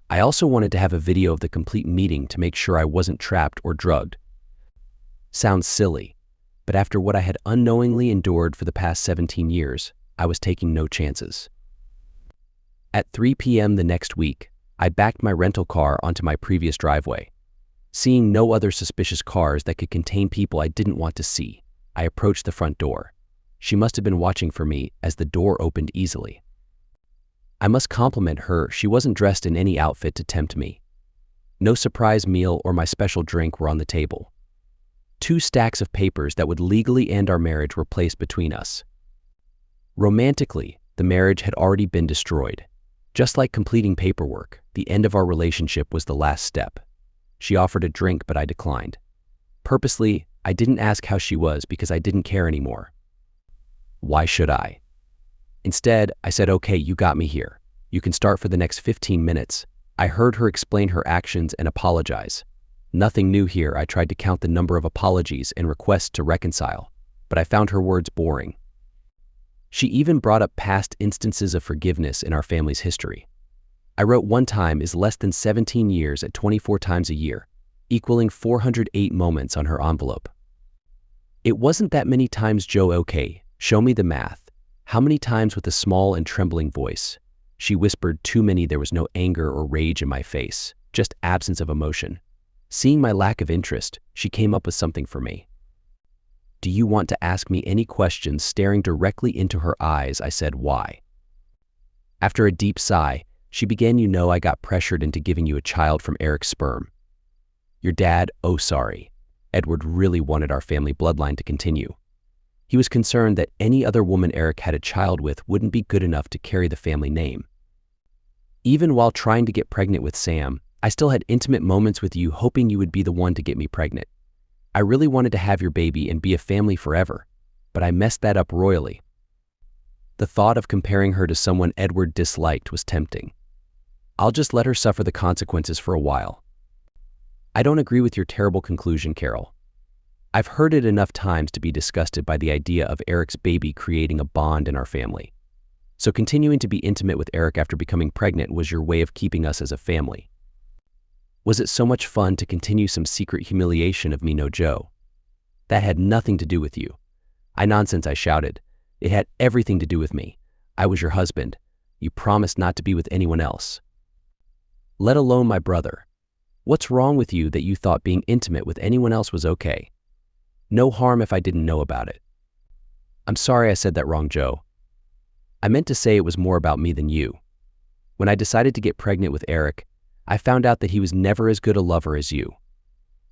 I also wanted to have a video of the complete meeting to make sure I wasn't trapped or drugged. Sounds silly, but after what I had unknowingly endured for the past 17 years, I was taking no chances. At 3 p.m. the next week, I backed my rental car onto my previous driveway. Seeing no other suspicious cars that could contain people I didn't want to see, I approached the front door. She must have been watching for me as the door opened easily. I must compliment her. She wasn't dressed in any outfit to tempt me. No surprise meal or my special drink were on the table. 2 stacks of papers that would legally end our marriage were placed between us. Romantically, the marriage had already been destroyed. Just like completing paperwork, the end of our relationship was the last step. She offered a drink, but I declined. Purposely, I didn't ask how she was because I didn't care anymore. Why should I? Instead, I said, "Okay, you got me here. You can start for the next 15 minutes. I heard her explain her actions and apologize. Nothing new here. I tried to count the number of apologies and requests to reconcile, but I found her words boring. She even brought up past instances of forgiveness in our family's history. I wrote one time is less than 17 years at 24 times a year, equaling 408 moments on her envelope. It wasn't that many times, Joe. Okay, show me the math. How many times? With a small and trembling voice. She whispered, too many. There was no anger or rage in my face, just absence of emotion. Seeing my lack of interest, she came up with something for me. Do you want to ask me any questions? Staring directly into her eyes, I said, why? After a deep sigh, she began, you know, I got pressured into giving you a child from Eric's sperm. Your dad, oh sorry. Edward really wanted our family bloodline to continue. He was concerned that any other woman Eric had a child with wouldn't be good enough to carry the family name. Even while trying to get pregnant with Sam, I still had intimate moments with you, hoping you would be the one to get me pregnant. I really wanted to have your baby and be a family forever, but I messed that up royally. The thought of comparing her to someone Edward disliked was tempting. I'll just let her suffer the consequences for a while. I don't agree with your terrible conclusion, Carol. I've heard it enough times to be disgusted by the idea of Eric's baby creating a bond in our family. So continuing to be intimate with Eric after becoming pregnant was your way of keeping us as a family. Was it so much fun to continue some secret humiliation of me? No, Joe. That had nothing to do with you. Nonsense, I shouted. It had everything to do with me. I was your husband. You promised not to be with anyone else. Let alone my brother. What's wrong with you that you thought being intimate with anyone else was okay? No harm if I didn't know about it. I'm sorry I said that wrong, Joe. I meant to say it was more about me than you. When I decided to get pregnant with Eric, I found out that he was never as good a lover as you.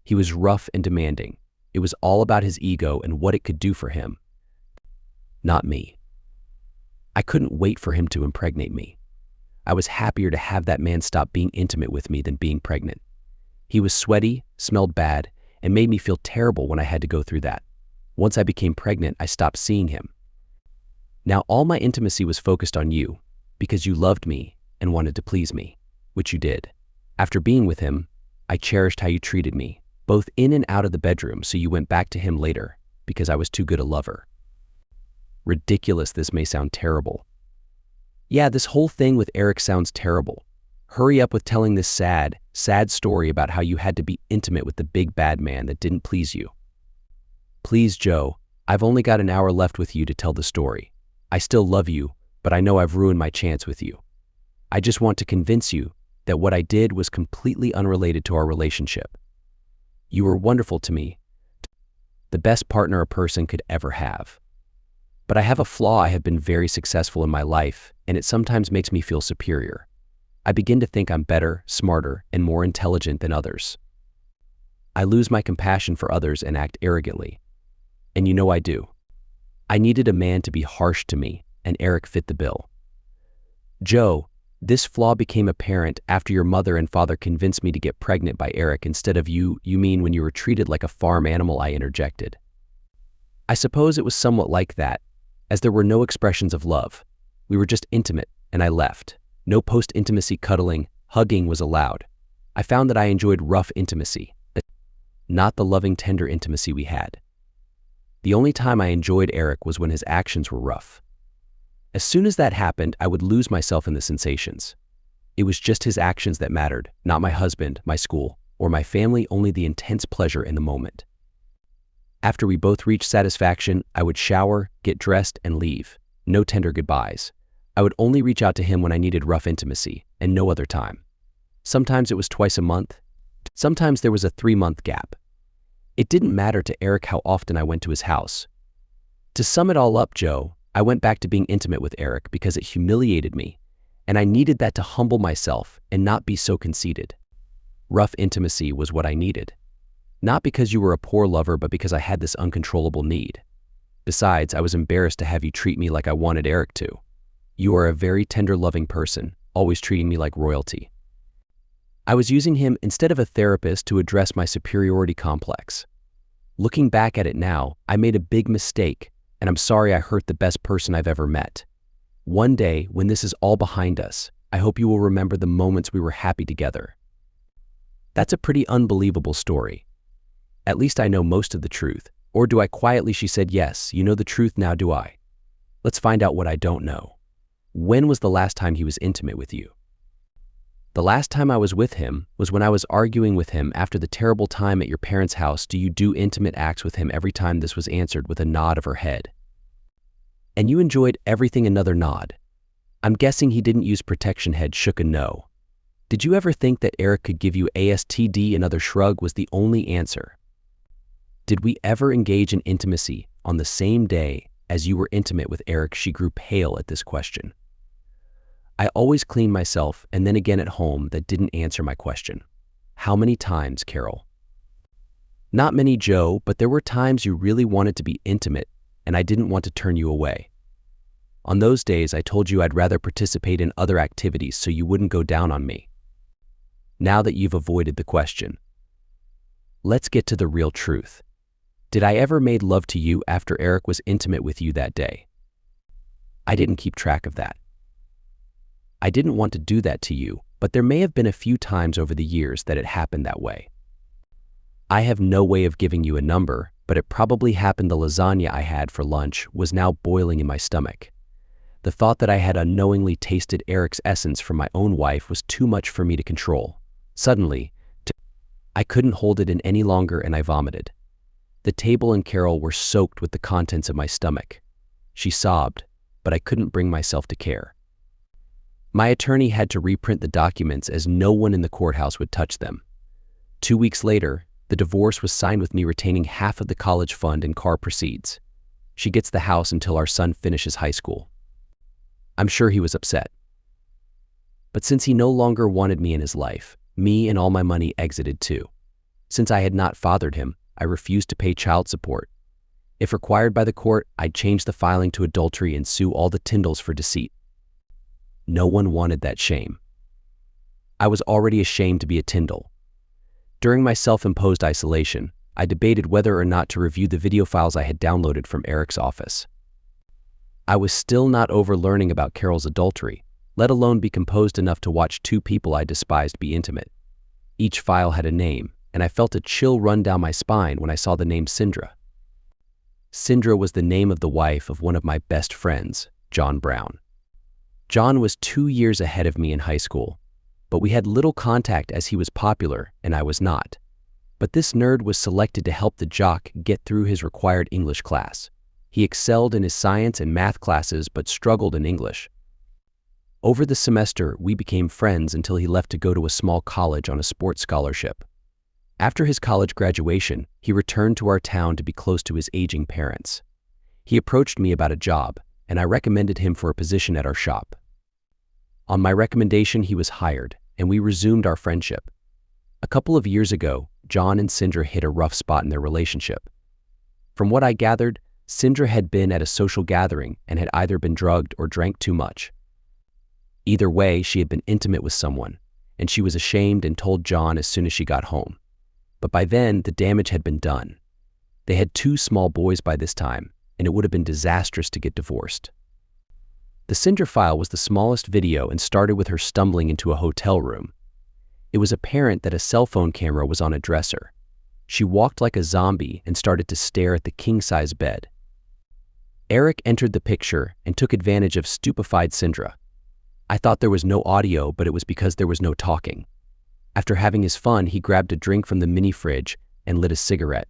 He was rough and demanding. It was all about his ego and what it could do for him. Not me. I couldn't wait for him to impregnate me. I was happier to have that man stop being intimate with me than being pregnant. He was sweaty, smelled bad, and made me feel terrible when I had to go through that. Once I became pregnant, I stopped seeing him. Now all my intimacy was focused on you, because you loved me and wanted to please me, which you did. After being with him, I cherished how you treated me, both in and out of the bedroom, so you went back to him later, because I was too good a lover. Ridiculous, this may sound terrible. Yeah, this whole thing with Eric sounds terrible. Hurry up with telling this sad, sad story about how you had to be intimate with the big bad man that didn't please you. Please, Joe, I've only got an hour left with you to tell the story. I still love you, but I know I've ruined my chance with you. I just want to convince you that what I did was completely unrelated to our relationship. You were wonderful to me, the best partner a person could ever have. But I have a flaw. I have been very successful in my life, and it sometimes makes me feel superior. I begin to think I'm better, smarter, and more intelligent than others. I lose my compassion for others and act arrogantly. And you know I do. I needed a man to be harsh to me, and Eric fit the bill. Joe, this flaw became apparent after your mother and father convinced me to get pregnant by Eric instead of you. You mean when you were treated like a farm animal? I interjected. I suppose it was somewhat like that, as there were no expressions of love. We were just intimate, and I left. No post-intimacy cuddling, hugging was allowed. I found that I enjoyed rough intimacy, not the loving, tender intimacy we had. The only time I enjoyed Eric was when his actions were rough. As soon as that happened, I would lose myself in the sensations. It was just his actions that mattered, not my husband, my school, or my family, only the intense pleasure in the moment. After we both reached satisfaction, I would shower, get dressed, and leave. No tender goodbyes. I would only reach out to him when I needed rough intimacy, and no other time. Sometimes it was twice a month. Sometimes there was a 3-month gap. It didn't matter to Eric how often I went to his house. To sum it all up, Joe, I went back to being intimate with Eric because it humiliated me, and I needed that to humble myself and not be so conceited. Rough intimacy was what I needed. Not because you were a poor lover, but because I had this uncontrollable need. Besides, I was embarrassed to have you treat me like I wanted Eric to. You are a very tender, loving person, always treating me like royalty. I was using him instead of a therapist to address my superiority complex. Looking back at it now, I made a big mistake, and I'm sorry I hurt the best person I've ever met. One day, when this is all behind us, I hope you will remember the moments we were happy together. That's a pretty unbelievable story. At least I know most of the truth. Or do I quietly? She said, yes, you know the truth now, do I? Let's find out what I don't know. When was the last time he was intimate with you? The last time I was with him was when I was arguing with him after the terrible time at your parents' house. Do you do intimate acts with him? Every time this was answered with a nod of her head. And you enjoyed everything? Another nod. I'm guessing he didn't use protection. Head shook a no. Did you ever think that Eric could give you ASTD? Another shrug was the only answer. Did we ever engage in intimacy on the same day as you were intimate with Eric? She grew pale at this question. I always cleaned myself and then again at home. That didn't answer my question. How many times, Carol? Not many, Joe, but there were times you really wanted to be intimate and I didn't want to turn you away. On those days, I told you I'd rather participate in other activities so you wouldn't go down on me. Now that you've avoided the question, let's get to the real truth. Did I ever make love to you after Eric was intimate with you that day? I didn't keep track of that. I didn't want to do that to you, but there may have been a few times over the years that it happened that way. I have no way of giving you a number, but it probably happened. The lasagna I had for lunch was now boiling in my stomach. The thought that I had unknowingly tasted Eric's essence from my own wife was too much for me to control. Suddenly, I couldn't hold it in any longer and I vomited. The table and Carol were soaked with the contents of my stomach. She sobbed, but I couldn't bring myself to care. My attorney had to reprint the documents as no one in the courthouse would touch them. 2 weeks later, the divorce was signed with me retaining half of the college fund and car proceeds. She gets the house until our son finishes high school. I'm sure he was upset. But since he no longer wanted me in his life, me and all my money exited too. Since I had not fathered him, I refused to pay child support. If required by the court, I'd change the filing to adultery and sue all the Tyndalls for deceit. No one wanted that shame. I was already ashamed to be a Tyndall. During my self-imposed isolation, I debated whether or not to review the video files I had downloaded from Eric's office. I was still not over learning about Carol's adultery, let alone be composed enough to watch two people I despised be intimate. Each file had a name, and I felt a chill run down my spine when I saw the name Sindra. Sindra was the name of the wife of one of my best friends, John Brown. John was 2 years ahead of me in high school, but we had little contact as he was popular and I was not. But this nerd was selected to help the jock get through his required English class. He excelled in his science and math classes but struggled in English. Over the semester, we became friends until he left to go to a small college on a sports scholarship. After his college graduation, he returned to our town to be close to his aging parents. He approached me about a job, and I recommended him for a position at our shop. On my recommendation, he was hired, and we resumed our friendship. A couple of years ago, John and Sindra hit a rough spot in their relationship. From what I gathered, Sindra had been at a social gathering and had either been drugged or drank too much. Either way, she had been intimate with someone, and she was ashamed and told John as soon as she got home. But by then, the damage had been done. They had 2 small boys by this time, and it would have been disastrous to get divorced. The Sindra file was the smallest video and started with her stumbling into a hotel room. It was apparent that a cell phone camera was on a dresser. She walked like a zombie and started to stare at the king-size bed. Eric entered the picture and took advantage of stupefied Sindra. I thought there was no audio, but it was because there was no talking. After having his fun, he grabbed a drink from the mini fridge and lit a cigarette.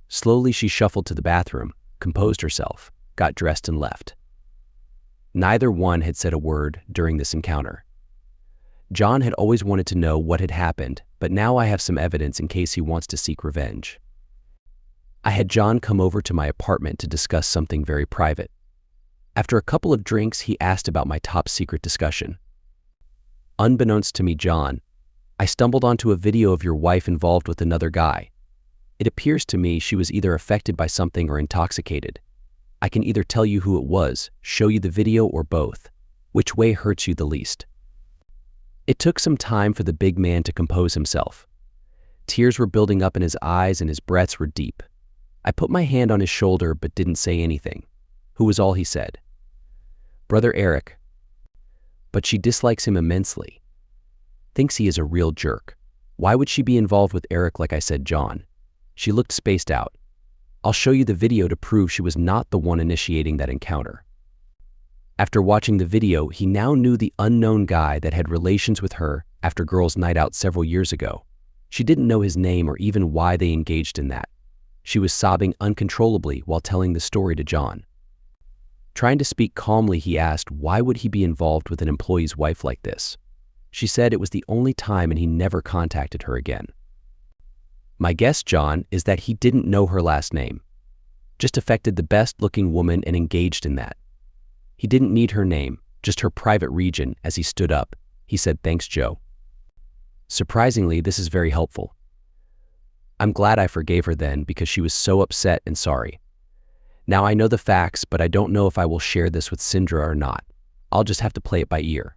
Slowly, she shuffled to the bathroom, composed herself, got dressed and left. Neither one had said a word during this encounter. John had always wanted to know what had happened, but now I have some evidence in case he wants to seek revenge. I had John come over to my apartment to discuss something very private. After a couple of drinks, he asked about my top secret discussion. Unbeknownst to me, John, I stumbled onto a video of your wife involved with another guy. It appears to me she was either affected by something or intoxicated. I can either tell you who it was, show you the video, or both. Which way hurts you the least? It took some time for the big man to compose himself. Tears were building up in his eyes and his breaths were deep. I put my hand on his shoulder but didn't say anything. Who was all he said? Brother Eric. But she dislikes him immensely. Thinks he is a real jerk. Why would she be involved with Eric like I said, John? She looked spaced out. I'll show you the video to prove she was not the one initiating that encounter. After watching the video, he now knew the unknown guy that had relations with her after girls' night out several years ago. She didn't know his name or even why they engaged in that. She was sobbing uncontrollably while telling the story to John. Trying to speak calmly, he asked why would he be involved with an employee's wife like this. She said it was the only time and he never contacted her again. My guess, John, is that he didn't know her last name. Just affected the best-looking woman and engaged in that. He didn't need her name, just her private region. As he stood up, he said, "Thanks, Joe. Surprisingly, this is very helpful. I'm glad I forgave her then because she was so upset and sorry. Now I know the facts, but I don't know if I will share this with Sindra or not. I'll just have to play it by ear.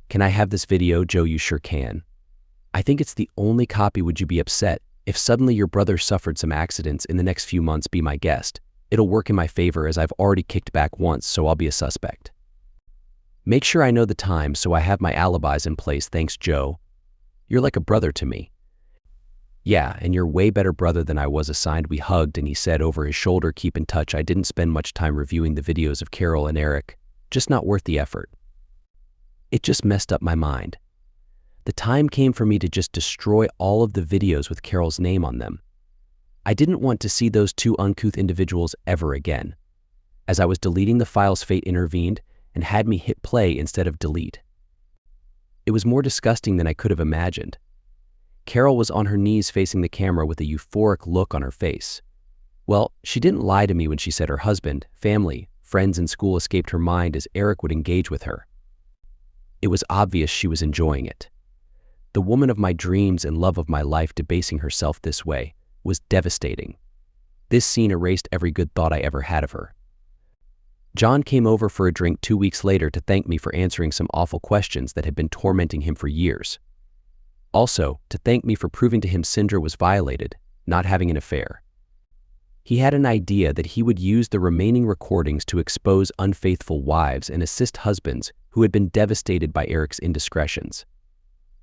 Can I have this video, Joe? You sure can. I think it's the only copy. Would you be upset if suddenly your brother suffered some accidents in the next few months? Be my guest. It'll work in my favor as I've already kicked back once, so I'll be a suspect. Make sure I know the time so I have my alibis in place. Thanks, Joe. You're like a brother to me." "Yeah, and you're way better brother than I was assigned." We hugged and he said over his shoulder, "Keep in touch." I didn't spend much time reviewing the videos of Carol and Eric. Just not worth the effort. It just messed up my mind. The time came for me to just destroy all of the videos with Carol's name on them. I didn't want to see those two uncouth individuals ever again. As I was deleting the files, fate intervened and had me hit play instead of delete. It was more disgusting than I could have imagined. Carol was on her knees facing the camera with a euphoric look on her face. Well, she didn't lie to me when she said her husband, family, friends, and school escaped her mind as Eric would engage with her. It was obvious she was enjoying it. The woman of my dreams and love of my life debasing herself this way was devastating. This scene erased every good thought I ever had of her. John came over for a drink 2 weeks later to thank me for answering some awful questions that had been tormenting him for years. Also, to thank me for proving to him Sindra was violated, not having an affair. He had an idea that he would use the remaining recordings to expose unfaithful wives and assist husbands who had been devastated by Eric's indiscretions.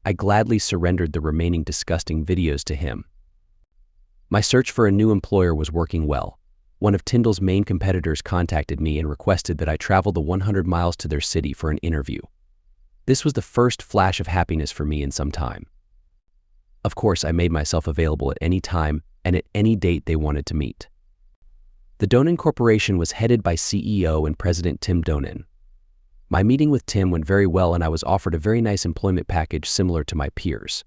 I gladly surrendered the remaining disgusting videos to him. My search for a new employer was working well. One of Tyndall's main competitors contacted me and requested that I travel the 100 miles to their city for an interview. This was the first flash of happiness for me in some time. Of course, I made myself available at any time and at any date they wanted to meet. The Donen Corporation was headed by CEO and President Tim Donen. My meeting with Tim went very well and I was offered a very nice employment package similar to my peers.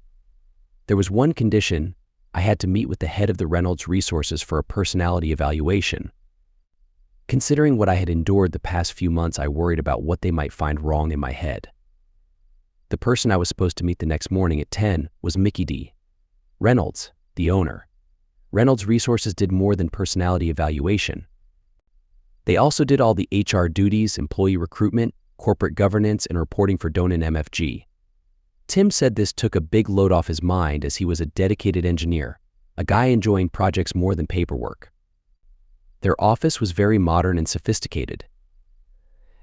There was one condition: I had to meet with the head of the Reynolds Resources for a personality evaluation. Considering what I had endured the past few months, I worried about what they might find wrong in my head. The person I was supposed to meet the next morning at 10 was Mickey D. Reynolds, the owner. Reynolds Resources did more than personality evaluation. They also did all the HR duties, employee recruitment, corporate governance, and reporting for Donen MFG. Tim said this took a big load off his mind as he was a dedicated engineer, a guy enjoying projects more than paperwork. Their office was very modern and sophisticated,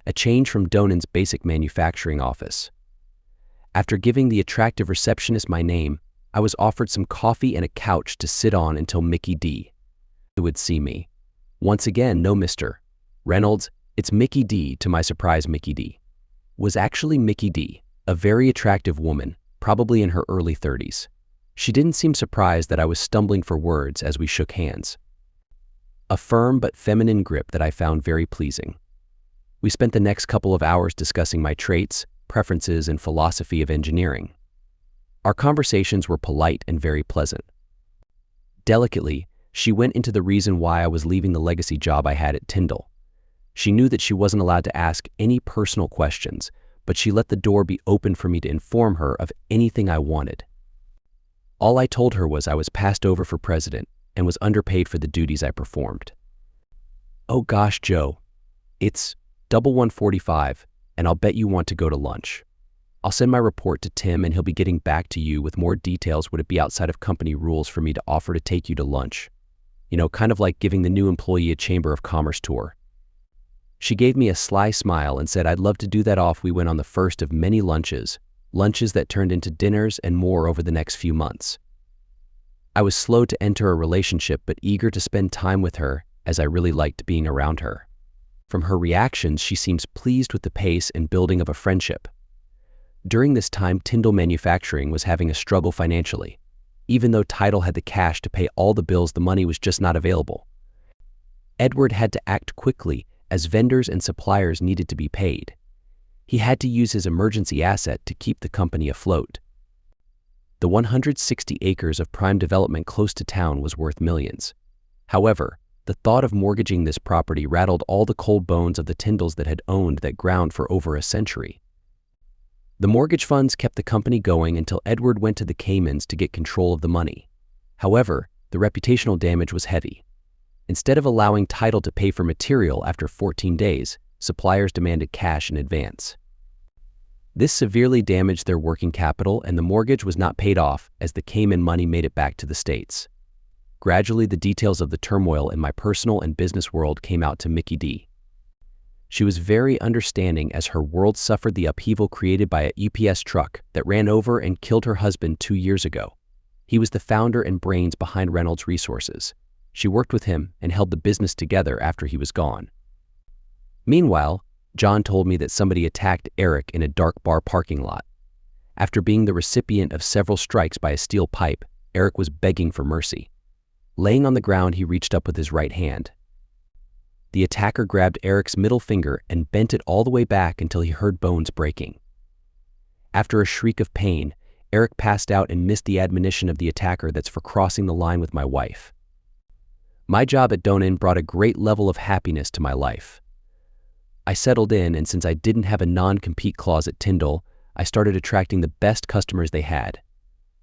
a change from Donen's basic manufacturing office. After giving the attractive receptionist my name, I was offered some coffee and a couch to sit on until Mickey D. would see me. Once again, no Mr. Reynolds, it's Mickey D. To my surprise, Mickey D. was actually Mickey D., a very attractive woman, probably in her early 30s. She didn't seem surprised that I was stumbling for words as we shook hands. A firm but feminine grip that I found very pleasing. We spent the next couple of hours discussing my traits, preferences, and philosophy of engineering. Our conversations were polite and very pleasant. Delicately, she went into the reason why I was leaving the legacy job I had at Tyndall. She knew that she wasn't allowed to ask any personal questions, but she let the door be open for me to inform her of anything I wanted. All I told her was I was passed over for president and was underpaid for the duties I performed. "Oh gosh, Joe, it's 1:45, and I'll bet you want to go to lunch. I'll send my report to Tim and he'll be getting back to you with more details. Would it be outside of company rules for me to offer to take you to lunch? You know, kind of like giving the new employee a Chamber of Commerce tour." She gave me a sly smile and said I'd love to do that. Off we went on the first of many lunches, lunches that turned into dinners, and more over the next few months. I was slow to enter a relationship but eager to spend time with her, as I really liked being around her. From her reactions, she seems pleased with the pace and building of a friendship. During this time, Tyndall Manufacturing was having a struggle financially. Even though Tidal had the cash to pay all the bills, the money was just not available. Edward had to act quickly, as vendors and suppliers needed to be paid. He had to use his emergency asset to keep the company afloat. The 160 acres of prime development close to town was worth millions. However, the thought of mortgaging this property rattled all the cold bones of the Tyndalls that had owned that ground for over a century. The mortgage funds kept the company going until Edward went to the Caymans to get control of the money. However, the reputational damage was heavy. Instead of allowing Tidal to pay for material after 14 days, suppliers demanded cash in advance. This severely damaged their working capital, and the mortgage was not paid off as the Cayman money made it back to the States. Gradually, the details of the turmoil in my personal and business world came out to Mickey D. She was very understanding as her world suffered the upheaval created by a UPS truck that ran over and killed her husband 2 years ago. He was the founder and brains behind Reynolds Resources. She worked with him and held the business together after he was gone. Meanwhile, John told me that somebody attacked Eric in a dark bar parking lot. After being the recipient of several strikes by a steel pipe, Eric was begging for mercy. Laying on the ground, he reached up with his right hand. The attacker grabbed Eric's middle finger and bent it all the way back until he heard bones breaking. After a shriek of pain, Eric passed out and missed the admonition of the attacker, "That's for crossing the line with my wife." My job at Donin brought a great level of happiness to my life. I settled in, and since I didn't have a non-compete clause at Tyndall, I started attracting the best customers they had.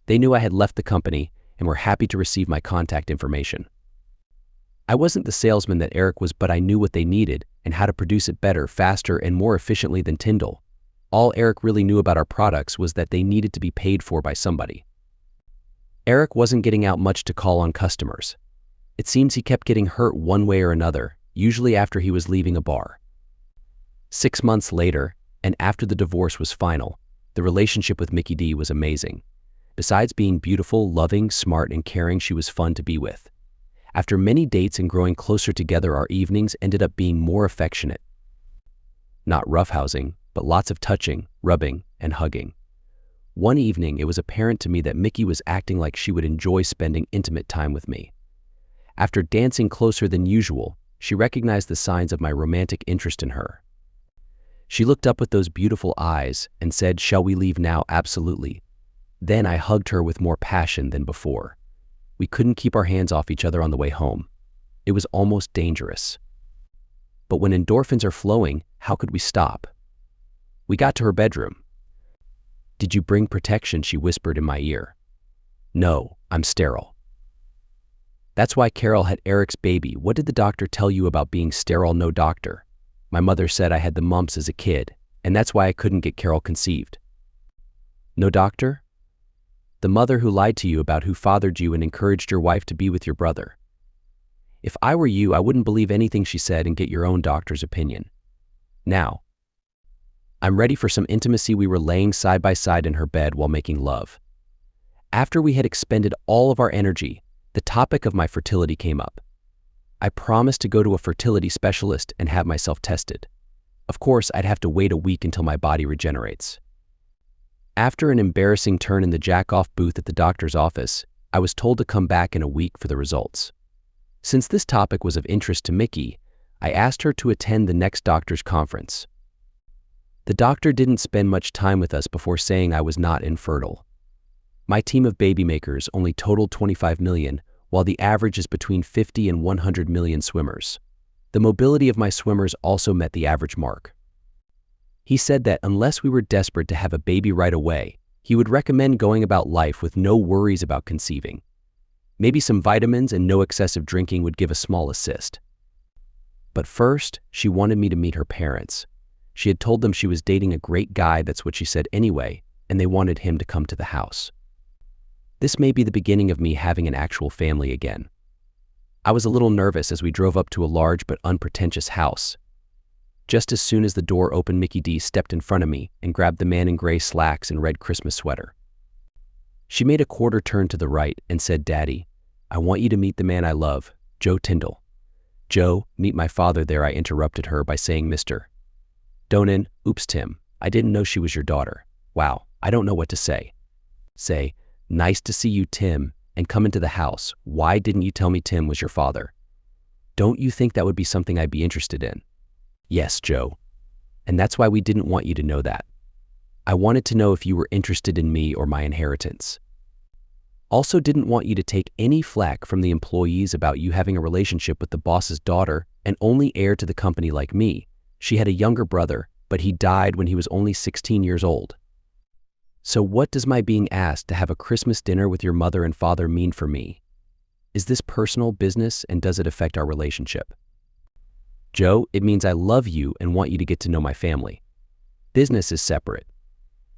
They knew I had left the company and were happy to receive my contact information. I wasn't the salesman that Eric was, but I knew what they needed and how to produce it better, faster, and more efficiently than Tyndall. All Eric really knew about our products was that they needed to be paid for by somebody. Eric wasn't getting out much to call on customers. It seems he kept getting hurt one way or another, usually after he was leaving a bar. 6 months later, and after the divorce was final, the relationship with Mickey D was amazing. Besides being beautiful, loving, smart, and caring, she was fun to be with. After many dates and growing closer together, our evenings ended up being more affectionate. Not roughhousing, but lots of touching, rubbing, and hugging. One evening, it was apparent to me that Mickey was acting like she would enjoy spending intimate time with me. After dancing closer than usual, she recognized the signs of my romantic interest in her. She looked up with those beautiful eyes and said, "Shall we leave now?" "Absolutely." Then I hugged her with more passion than before. We couldn't keep our hands off each other on the way home. It was almost dangerous. But when endorphins are flowing, how could we stop? We got to her bedroom. "Did you bring protection?" she whispered in my ear. "No, I'm sterile." "That's why Carol had Eric's baby. What did the doctor tell you about being sterile?" "No doctor. My mother said I had the mumps as a kid, and that's why I couldn't get Carol conceived." "No doctor?" "The mother who lied to you about who fathered you and encouraged your wife to be with your brother." "If I were you, I wouldn't believe anything she said and get your own doctor's opinion." "Now, I'm ready for some intimacy." We were laying side by side in her bed while making love. After we had expended all of our energy, the topic of my fertility came up. I promised to go to a fertility specialist and have myself tested. Of course, I'd have to wait a week until my body regenerates. After an embarrassing turn in the jack-off booth at the doctor's office, I was told to come back in a week for the results. Since this topic was of interest to Mickey, I asked her to attend the next doctor's conference. The doctor didn't spend much time with us before saying I was not infertile. My team of baby makers only totaled 25 million, while the average is between 50 and 100 million swimmers. The mobility of my swimmers also met the average mark. He said that unless we were desperate to have a baby right away, he would recommend going about life with no worries about conceiving. Maybe some vitamins and no excessive drinking would give a small assist. But first, she wanted me to meet her parents. She had told them she was dating a great guy, that's what she said anyway, and they wanted him to come to the house. This may be the beginning of me having an actual family again. I was a little nervous as we drove up to a large but unpretentious house. Just as soon as the door opened, Mickey D stepped in front of me and grabbed the man in gray slacks and red Christmas sweater. She made a quarter turn to the right and said, "Daddy, I want you to meet the man I love, Joe Tyndall." "Joe, meet my father there," I interrupted her by saying, "Mr. Donen, oops, Tim, I didn't know she was your daughter. Wow, I don't know what to say." "Say, nice to see you, Tim, and come into the house. Why didn't you tell me Tim was your father? Don't you think that would be something I'd be interested in?" "Yes, Joe. And that's why we didn't want you to know that. I wanted to know if you were interested in me or my inheritance. Also didn't want you to take any flack from the employees about you having a relationship with the boss's daughter and only heir to the company like me. She had a younger brother, but he died when he was only 16 years old. So what does my being asked to have a Christmas dinner with your mother and father mean for me? Is this personal business, and does it affect our relationship?" "Joe, it means I love you and want you to get to know my family. Business is separate.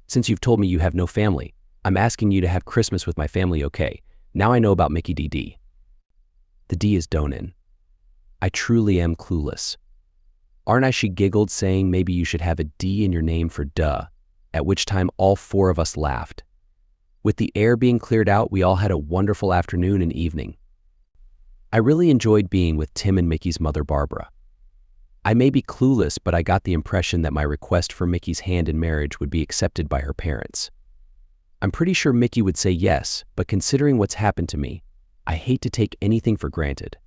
Since you've told me you have no family, I'm asking you to have Christmas with my family, okay? Now I know about Mickey D. The D is Donen. I truly am clueless. Aren't I?" She giggled, saying maybe you should have a D in your name for duh, at which time all four of us laughed. With the air being cleared out, we all had a wonderful afternoon and evening. I really enjoyed being with Tim and Mickey's mother, Barbara. I may be clueless, but I got the impression that my request for Mickey's hand in marriage would be accepted by her parents. I'm pretty sure Mickey would say yes, but considering what's happened to me, I hate to take anything for granted.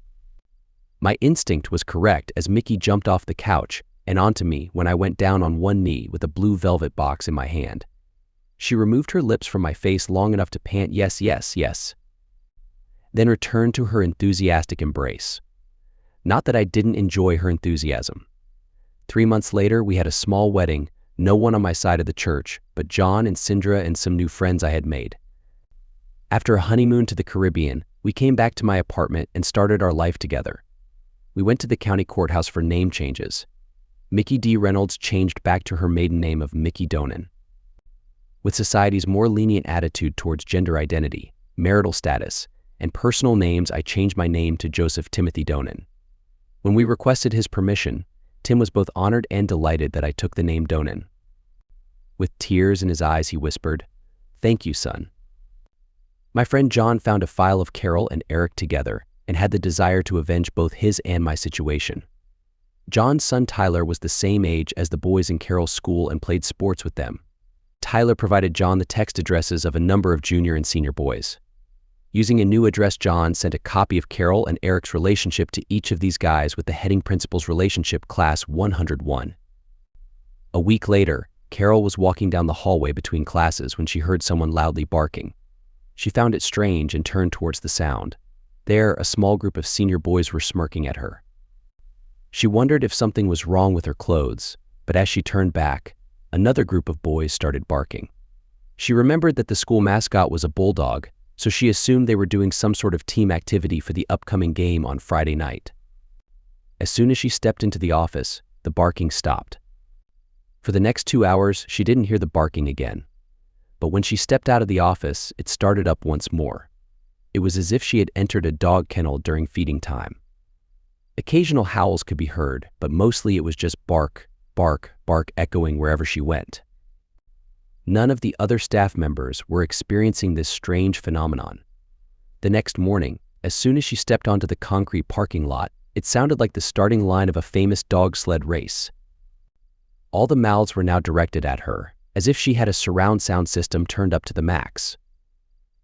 My instinct was correct as Mickey jumped off the couch and onto me when I went down on one knee with a blue velvet box in my hand. She removed her lips from my face long enough to pant, "Yes, yes, yes," then returned to her enthusiastic embrace. Not that I didn't enjoy her enthusiasm. 3 months later, we had a small wedding, no one on my side of the church, but John and Sindra and some new friends I had made. After a honeymoon to the Caribbean, we came back to my apartment and started our life together. We went to the county courthouse for name changes. Mickey D. Reynolds changed back to her maiden name of Mickey Donen. With society's more lenient attitude towards gender identity, marital status, and personal names, I changed my name to Joseph Timothy Donen. When we requested his permission, Tim was both honored and delighted that I took the name Donen. With tears in his eyes, he whispered, "Thank you, son." My friend John found a file of Carol and Eric together and had the desire to avenge both his and my situation. John's son Tyler was the same age as the boys in Carol's school and played sports with them. Tyler provided John the text addresses of a number of junior and senior boys. Using a new address, John sent a copy of Carol and Eric's relationship to each of these guys with the heading Principal's Relationship, Class 101. A week later, Carol was walking down the hallway between classes when she heard someone loudly barking. She found it strange and turned towards the sound. There, a small group of senior boys were smirking at her. She wondered if something was wrong with her clothes, but as she turned back, another group of boys started barking. She remembered that the school mascot was a bulldog, so she assumed they were doing some sort of team activity for the upcoming game on Friday night. As soon as she stepped into the office, the barking stopped. For the next 2 hours, she didn't hear the barking again. But when she stepped out of the office, it started up once more. It was as if she had entered a dog kennel during feeding time. Occasional howls could be heard, but mostly it was just bark, bark, bark echoing wherever she went. None of the other staff members were experiencing this strange phenomenon. The next morning, as soon as she stepped onto the concrete parking lot, it sounded like the starting line of a famous dog sled race. All the mouths were now directed at her, as if she had a surround sound system turned up to the max.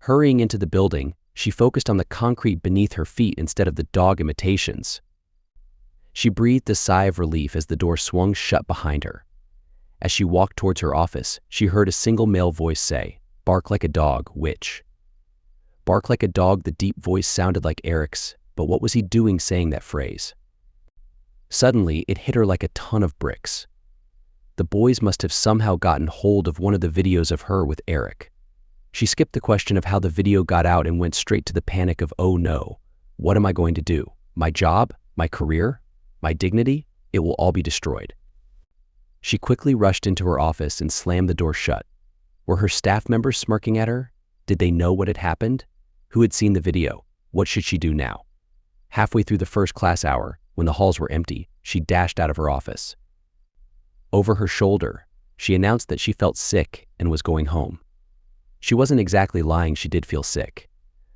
Hurrying into the building, she focused on the concrete beneath her feet instead of the dog imitations. She breathed a sigh of relief as the door swung shut behind her. As she walked towards her office, she heard a single male voice say, "Bark like a dog, witch." Bark like a dog, the deep voice sounded like Eric's, but what was he doing saying that phrase? Suddenly, it hit her like a ton of bricks. The boys must have somehow gotten hold of one of the videos of her with Eric. She skipped the question of how the video got out and went straight to the panic of, "Oh no, what am I going to do? My job? My career? My dignity? It will all be destroyed." She quickly rushed into her office and slammed the door shut. Were her staff members smirking at her? Did they know what had happened? Who had seen the video? What should she do now? Halfway through the first class hour, when the halls were empty, she dashed out of her office. Over her shoulder, she announced that she felt sick and was going home. She wasn't exactly lying, she did feel sick.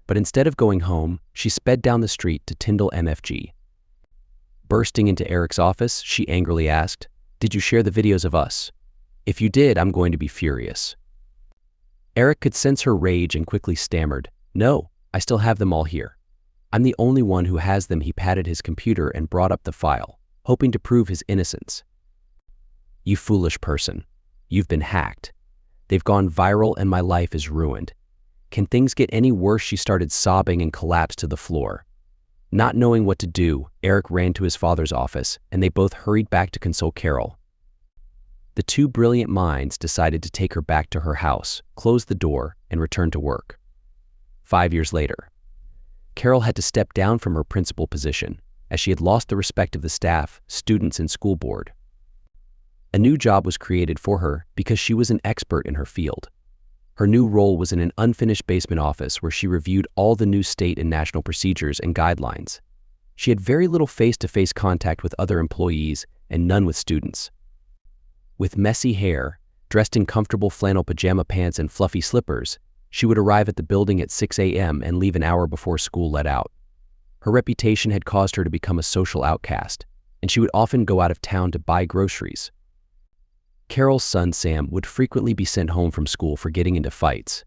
But instead of going home, she sped down the street to Tyndall MFG. Bursting into Eric's office, she angrily asked, "Did you share the videos of us? If you did, I'm going to be furious." Eric could sense her rage and quickly stammered, "No, I still have them all here. I'm the only one who has them." He patted his computer and brought up the file, hoping to prove his innocence. "You foolish person. You've been hacked. They've gone viral and my life is ruined. Can things get any worse?" She started sobbing and collapsed to the floor. Not knowing what to do, Eric ran to his father's office, and they both hurried back to console Carol. The two brilliant minds decided to take her back to her house, close the door, and return to work. 5 years later, Carol had to step down from her principal position, as she had lost the respect of the staff, students, and school board. A new job was created for her because she was an expert in her field. Her new role was in an unfinished basement office where she reviewed all the new state and national procedures and guidelines. She had very little face-to-face contact with other employees and none with students. With messy hair, dressed in comfortable flannel pajama pants and fluffy slippers, she would arrive at the building at 6 a.m. and leave an hour before school let out. Her reputation had caused her to become a social outcast, and she would often go out of town to buy groceries. Carol's son Sam would frequently be sent home from school for getting into fights.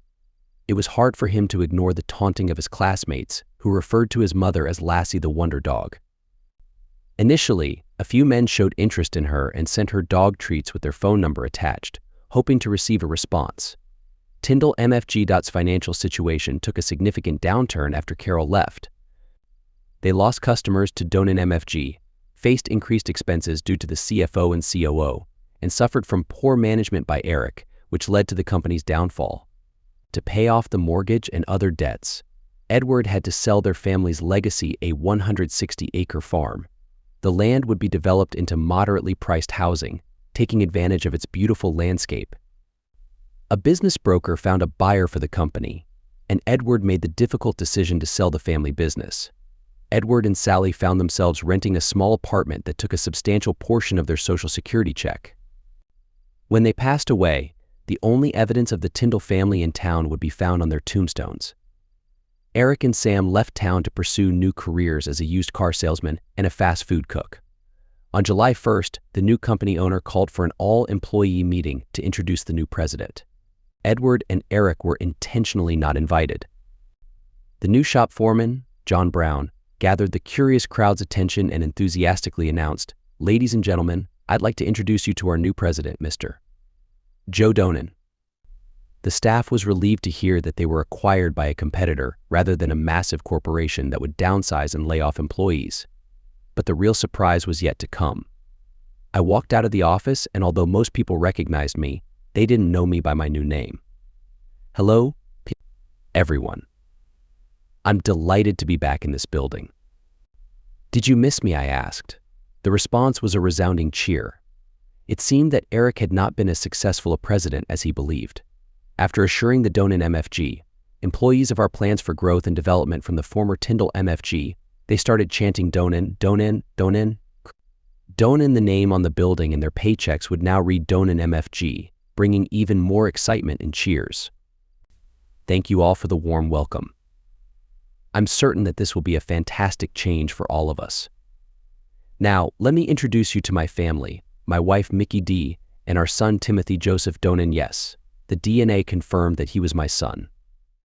It was hard for him to ignore the taunting of his classmates, who referred to his mother as Lassie the Wonder Dog. Initially, a few men showed interest in her and sent her dog treats with their phone number attached, hoping to receive a response. Tyndall MFG's financial situation took a significant downturn after Carol left. They lost customers to Donan MFG, faced increased expenses due to the CFO and COO, and suffered from poor management by Eric, which led to the company's downfall. To pay off the mortgage and other debts, Edward had to sell their family's legacy, a 160-acre farm. The land would be developed into moderately priced housing, taking advantage of its beautiful landscape. A business broker found a buyer for the company, and Edward made the difficult decision to sell the family business. Edward and Sally found themselves renting a small apartment that took a substantial portion of their Social Security check. When they passed away, the only evidence of the Tyndall family in town would be found on their tombstones. Eric and Sam left town to pursue new careers as a used car salesman and a fast food cook. On July 1st, the new company owner called for an all-employee meeting to introduce the new president. Edward and Eric were intentionally not invited. The new shop foreman, John Brown, gathered the curious crowd's attention and enthusiastically announced, "Ladies and gentlemen, I'd like to introduce you to our new president, Mr. Joe Donan." The staff was relieved to hear that they were acquired by a competitor rather than a massive corporation that would downsize and lay off employees. But the real surprise was yet to come. I walked out of the office, and although most people recognized me, they didn't know me by my new name. "Hello, everyone. I'm delighted to be back in this building." "Did you miss me?" I asked. The response was a resounding cheer. It seemed that Eric had not been as successful a president as he believed. After assuring the Donan MFG, employees of our plans for growth and development from the former Tyndall MFG, they started chanting Donan, Donan, Donan. Donan, the name on the building, and their paychecks would now read Donan MFG, bringing even more excitement and cheers. Thank you all for the warm welcome. I'm certain that this will be a fantastic change for all of us. Now, let me introduce you to my family, my wife Mickey D, and our son Timothy Joseph Donan. Yes, the DNA confirmed that he was my son.